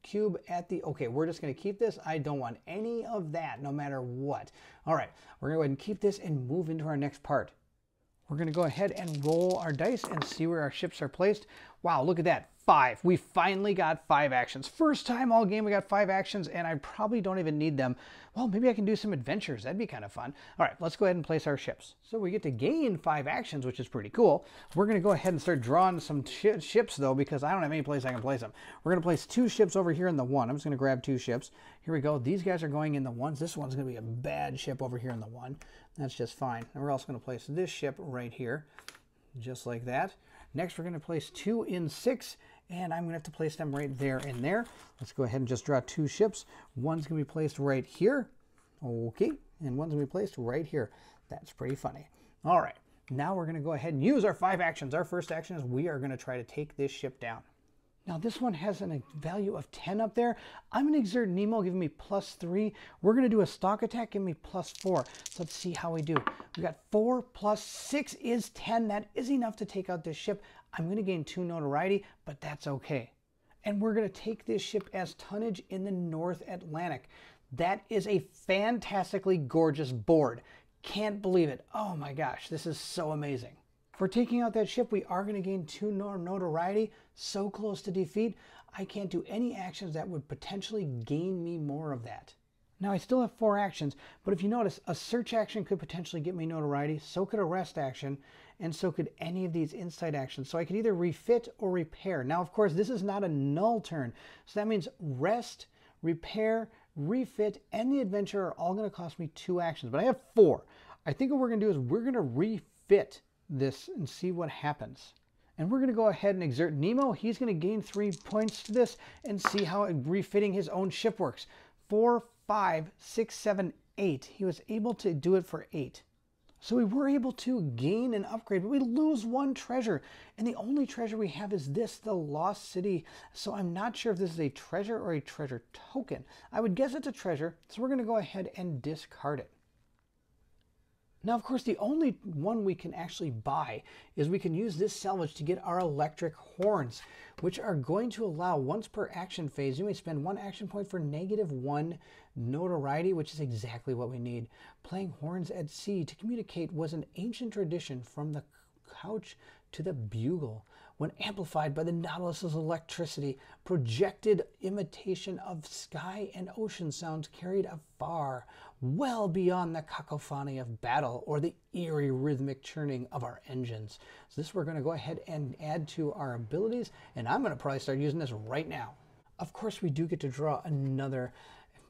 cube at the... Okay, we're just going to keep this. I don't want any of that, no matter what. All right, we're going to go ahead and keep this and move into our next part. We're going to go ahead and roll our dice and see where our ships are placed. Wow, look at that. 5. We finally got 5 actions. First time all game we got 5 actions, and I probably don't even need them. Well, maybe I can do some adventures. That'd be kind of fun. All right, let's go ahead and place our ships. So we get to gain 5 actions, which is pretty cool. We're going to go ahead and start drawing some ships, though, because I don't have any place I can place them. We're going to place 2 ships over here in the 1. I'm just going to grab 2 ships. Here we go. These guys are going in the 1s. This one's going to be a bad ship over here in the 1. That's just fine. And we're also going to place this ship right here, just like that. Next, we're going to place 2 in 6, and I'm going to have to place them right there and there. Let's go ahead and just draw 2 ships. One's going to be placed right here. Okay. And one's going to be placed right here. That's pretty funny. All right. Now we're going to go ahead and use our 5 actions. Our first action is we are going to try to take this ship down. Now this one has a value of 10 up there. I'm going to exert Nemo, giving me +3. We're going to do a stock attack, give me +4. So let's see how we do. We got 4 + 6 is 10. That is enough to take out this ship. I'm going to gain 2 notoriety, but that's okay. And we're going to take this ship as tonnage in the North Atlantic. That is a fantastically gorgeous board. Can't believe it. Oh my gosh, this is so amazing. For taking out that ship, we are going to gain 2 notoriety. So close to defeat, I can't do any actions that would potentially gain me more of that. Now, I still have 4 actions, but if you notice, a search action could potentially get me notoriety, so could a rest action, and so could any of these insight actions. So I could either refit or repair. Now, of course, this is not a null turn, so that means rest, repair, refit, and the adventure are all going to cost me 2 actions, but I have 4. I think what we're going to do is we're going to refit this and see what happens. And we're going to go ahead and exert Nemo. He's going to gain 3 points to this and see how refitting his own ship works. 4, 5, 6, 7, 8. He was able to do it for 8. So we were able to gain an upgrade, but we lose 1 treasure. And the only treasure we have is this, the Lost City. So I'm not sure if this is a treasure or a treasure token. I would guess it's a treasure, so we're going to go ahead and discard it. Now, of course, the only one we can actually buy is we can use this salvage to get our electric horns, which are going to allow once per action phase, you may spend 1 action point for -1 notoriety, which is exactly what we need. Playing horns at sea to communicate was an ancient tradition from the couch to the bugle. When amplified by the Nautilus's electricity, projected imitation of sky and ocean sounds carried afar, well beyond the cacophony of battle or the eerie rhythmic churning of our engines. So this we're going to go ahead and add to our abilities, and I'm going to probably start using this right now. Of course, we do get to draw another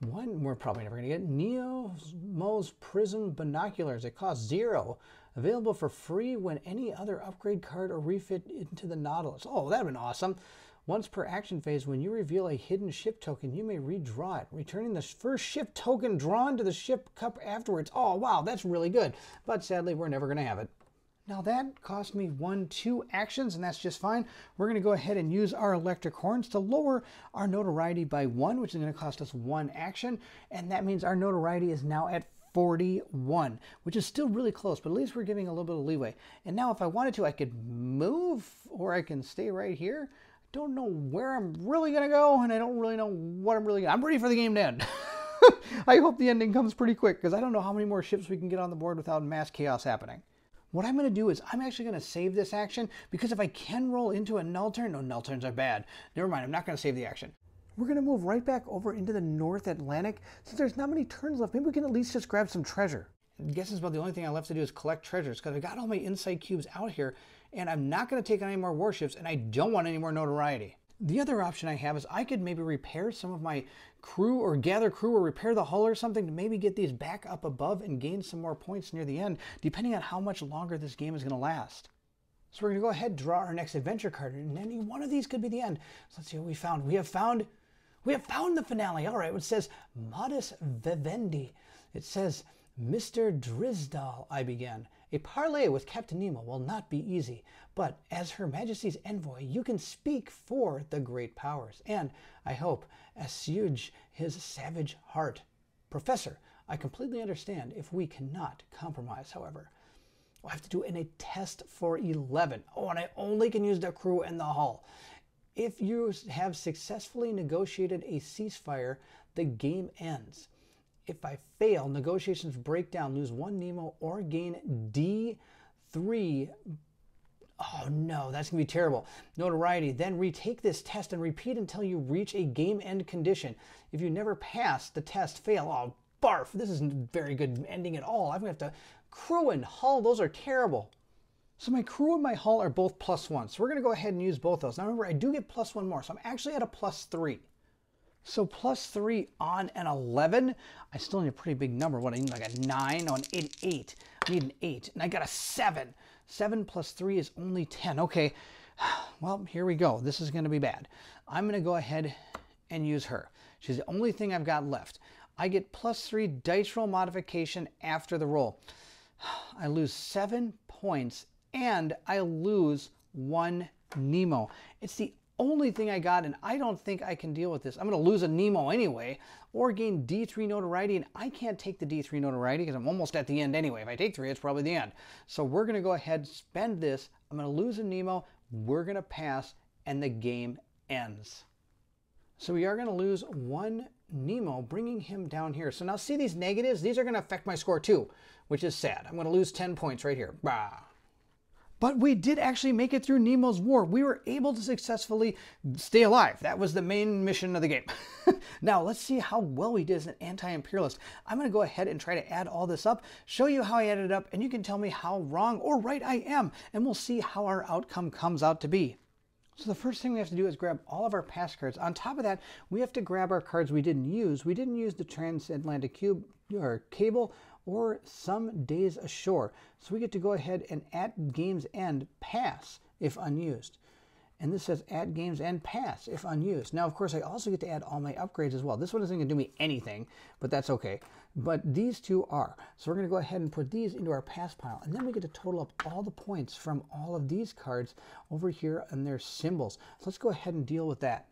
one we're probably never going to get. Nemo's Prism Binoculars. It costs 0. Available for free when any other upgrade card or refit into the Nautilus. Oh, that would have been awesome. Once per action phase, when you reveal a hidden ship token, you may redraw it, returning the first ship token drawn to the ship cup afterwards. Oh, wow, that's really good. But sadly, we're never going to have it. Now that cost me 2 actions, and that's just fine. We're going to go ahead and use our electric horns to lower our notoriety by 1, which is going to cost us 1 action. And that means our notoriety is now at 41, which is still really close, but at least we're giving a little bit of leeway. And now if I wanted to, I could move, or I can stay right here. I don't know where I'm really going to go, and I don't really know what I'm ready for the game to end. I hope the ending comes pretty quick, because I don't know how many more ships we can get on the board without mass chaos happening. What I'm going to do is I'm actually going to save this action, because if I can roll into a null turn, no, null turns are bad. Never mind, I'm not going to save the action. We're going to move right back over into the North Atlantic. Since there's not many turns left, maybe we can at least just grab some treasure. I guess it's about the only thing I left to do is collect treasures, because I got all my insight cubes out here, and I'm not going to take on any more warships, and I don't want any more notoriety. The other option I have is I could maybe repair some of my crew or gather crew or repair the hull or something to maybe get these back up above and gain some more points near the end, depending on how much longer this game is going to last. So we're going to go ahead and draw our next adventure card, and any one of these could be the end. So let's see what we found. We have found the finale. All right, it says Modus Vivendi. It says, Mr. Drisdall, I began. A parley with Captain Nemo will not be easy, but as Her Majesty's envoy, you can speak for the great powers, and, I hope, assuage his savage heart. Professor, I completely understand if we cannot compromise, however. I have to do a test for 11. Oh, and I only can use the crew and the hull. If you have successfully negotiated a ceasefire, the game ends. If I fail, negotiations break down, lose 1 Nemo, or gain D3. Oh no, that's going to be terrible. Notoriety. Then retake this test and repeat until you reach a game end condition. If you never pass the test, fail. Oh, barf. This isn't very good ending at all. I'm going to have to crew and hull. Those are terrible. So my crew and my hull are both +1. So we're going to go ahead and use both those. Now remember, I do get +1 more. So I'm actually at a +3. So +3 on an 11, I still need a pretty big number. What, I need like a 9? No, an 8. I need an 8. And I got a 7. 7 + 3 is only 10. Okay, well, here we go. This is going to be bad. I'm going to go ahead and use her. She's the only thing I've got left. I get +3 dice roll modification after the roll. I lose 7 points, and I lose 1 Nemo. It's the only thing I got, and I don't think I can deal with this. I'm going to lose a Nemo anyway, or gain D3 notoriety, and I can't take the D3 notoriety because I'm almost at the end anyway. If I take 3, it's probably the end. So we're going to go ahead, spend this. I'm going to lose a Nemo. We're going to pass, and the game ends. So we are going to lose 1 Nemo, bringing him down here. So now see these negatives? These are going to affect my score too, which is sad. I'm going to lose 10 points right here. Bah. But we did actually make it through Nemo's War. We were able to successfully stay alive. That was the main mission of the game. Now, let's see how well we did as an anti-imperialist. I'm going to go ahead and try to add all this up, show you how I added it up, and you can tell me how wrong or right I am, and we'll see how our outcome comes out to be. So the first thing we have to do is grab all of our past cards. On top of that, we have to grab our cards we didn't use. We didn't use the Transatlantic Cable or Some Days Ashore. So we get to go ahead and at game's end pass if unused. And this says at game's end pass if unused. Now, of course, I also get to add all my upgrades as well. This one isn't going to do me anything, but that's okay. But these two are. So we're going to go ahead and put these into our pass pile. And then we get to total up all the points from all of these cards over here and their symbols. So let's go ahead and deal with that.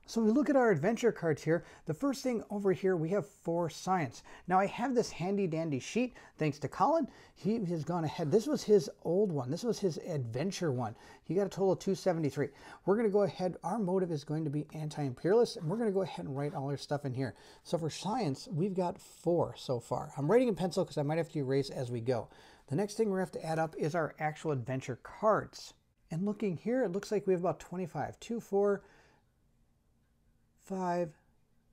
So we look at our adventure cards here. The first thing over here, we have 4 science. Now I have this handy dandy sheet, thanks to Colin. He has gone ahead. This was his old one. This was his adventure one. He got a total of 273. We're going to go ahead. Our motive is going to be anti-imperialist, and we're going to go ahead and write all our stuff in here. So for science, we've got 4 so far. I'm writing in pencil because I might have to erase as we go. The next thing we have to add up is our actual adventure cards. And looking here, it looks like we have about 25. 2, 4, 5,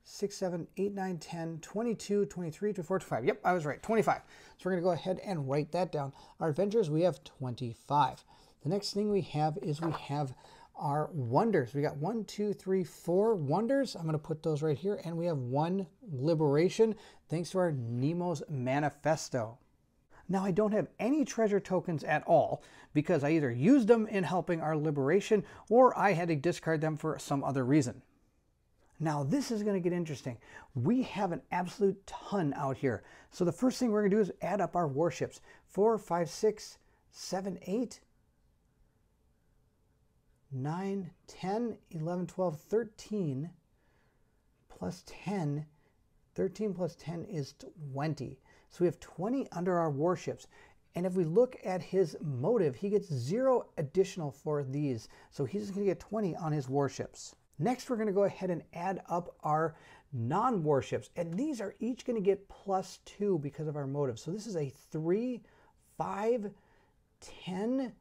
6, 7, 8, 9, 10, 22, 23, 24, 25. Yep, I was right, 25. So we're going to go ahead and write that down. Our adventures, we have 25. The next thing we have is we have our wonders. We got 1, 2, 3, 4 wonders. I'm going to put those right here. And we have 1 liberation, thanks to our Nemo's Manifesto. Now, I don't have any treasure tokens at all because I either used them in helping our liberation or I had to discard them for some other reason. Now, this is going to get interesting. We have an absolute ton out here. So the first thing we're going to do is add up our warships. 4, 5, 6, 7, 8, 9, 10, 11, 12, 13, plus 10. 13 plus 10 is 20. So we have 20 under our warships. And if we look at his motive, he gets 0 additional for these. So he's going to get 20 on his warships. Next, we're going to go ahead and add up our non-warships. And these are each going to get +2 because of our motive. So this is a 3, 5, 10,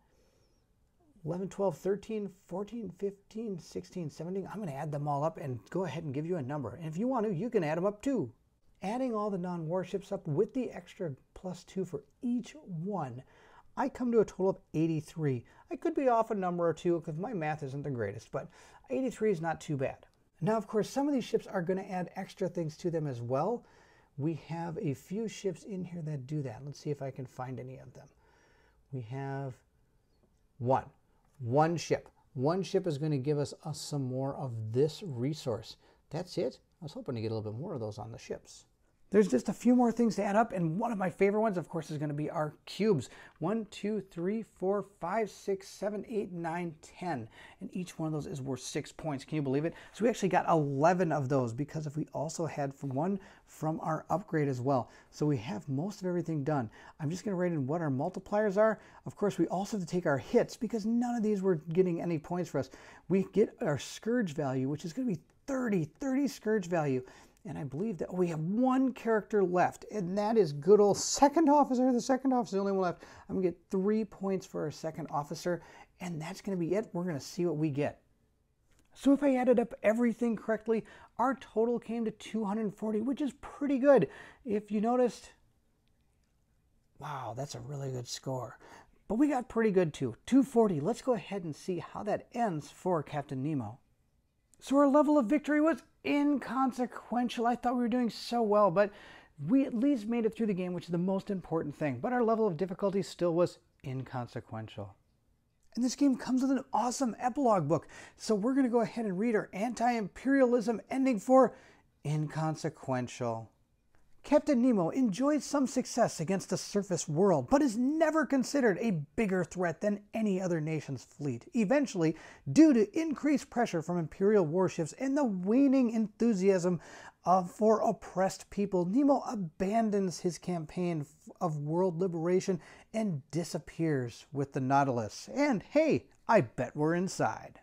11, 12, 13, 14, 15, 16, 17. I'm going to add them all up and go ahead and give you a number. And if you want to, you can add them up too. Adding all the non-warships up with the extra +2 for each one, I come to a total of 83. I could be off a number or two because my math isn't the greatest, but 83 is not too bad. Now, of course, some of these ships are going to add extra things to them as well. We have a few ships in here that do that. Let's see if I can find any of them. We have one ship. One ship is going to give us some more of this resource. That's it. I was hoping to get a little bit more of those on the ships. There's just a few more things to add up, and one of my favorite ones, of course, is going to be our cubes. 1, 2, 3, 4, 5, 6, 7, 8, 9, 10. And each one of those is worth 6 points. Can you believe it? So we actually got 11 of those because if we also had one from our upgrade as well. So we have most of everything done. I'm just going to write in what our multipliers are. Of course, we also have to take our hits because none of these were getting any points for us. We get our scourge value, which is going to be 30 scourge value. And I believe that we have one character left, and that is good old second officer. The second officer is the only one left. I'm going to get 3 points for our second officer, and that's going to be it. We're going to see what we get. So if I added up everything correctly, our total came to 240, which is pretty good. If you noticed, wow, that's a really good score. But we got pretty good too, 240. Let's go ahead and see how that ends for Captain Nemo. So our level of victory was inconsequential. I thought we were doing so well, but we at least made it through the game, which is the most important thing. But our level of difficulty still was inconsequential. And this game comes with an awesome epilogue book. So we're going to go ahead and read our anti-imperialism ending for inconsequential. Captain Nemo enjoyed some success against the surface world, but is never considered a bigger threat than any other nation's fleet. Eventually, due to increased pressure from Imperial warships and the waning enthusiasm for oppressed people, Nemo abandons his campaign of world liberation and disappears with the Nautilus. And hey, I bet we're inside.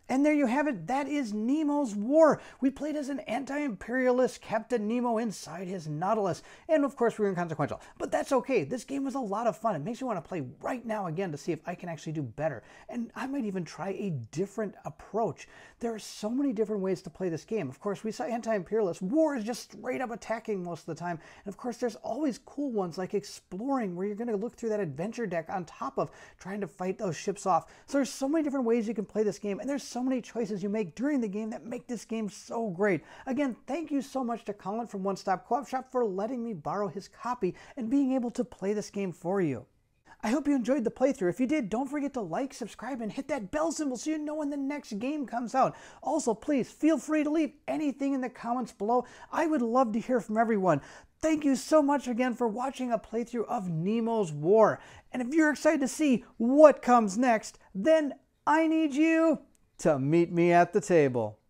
And there you have it. That is Nemo's War. We played as an anti-imperialist Captain Nemo inside his Nautilus. And of course, we were inconsequential. But that's okay. This game was a lot of fun. It makes me want to play right now again to see if I can actually do better. And I might even try a different approach. There are so many different ways to play this game. Of course, we saw anti-imperialist. War is just straight up attacking most of the time. And of course, there's always cool ones like exploring, where you're going to look through that adventure deck on top of trying to fight those ships off. So there's so many different ways you can play this game. And there's so many choices you make during the game that make this game so great. Again, thank you so much to Colin from One Stop Co-op Shop for letting me borrow his copy and being able to play this game for you. I hope you enjoyed the playthrough. If you did, don't forget to like, subscribe, and hit that bell symbol so you know when the next game comes out. Also, please feel free to leave anything in the comments below. I would love to hear from everyone. Thank you so much again for watching a playthrough of Nemo's War. And if you're excited to see what comes next, then I need you to meet me at the table.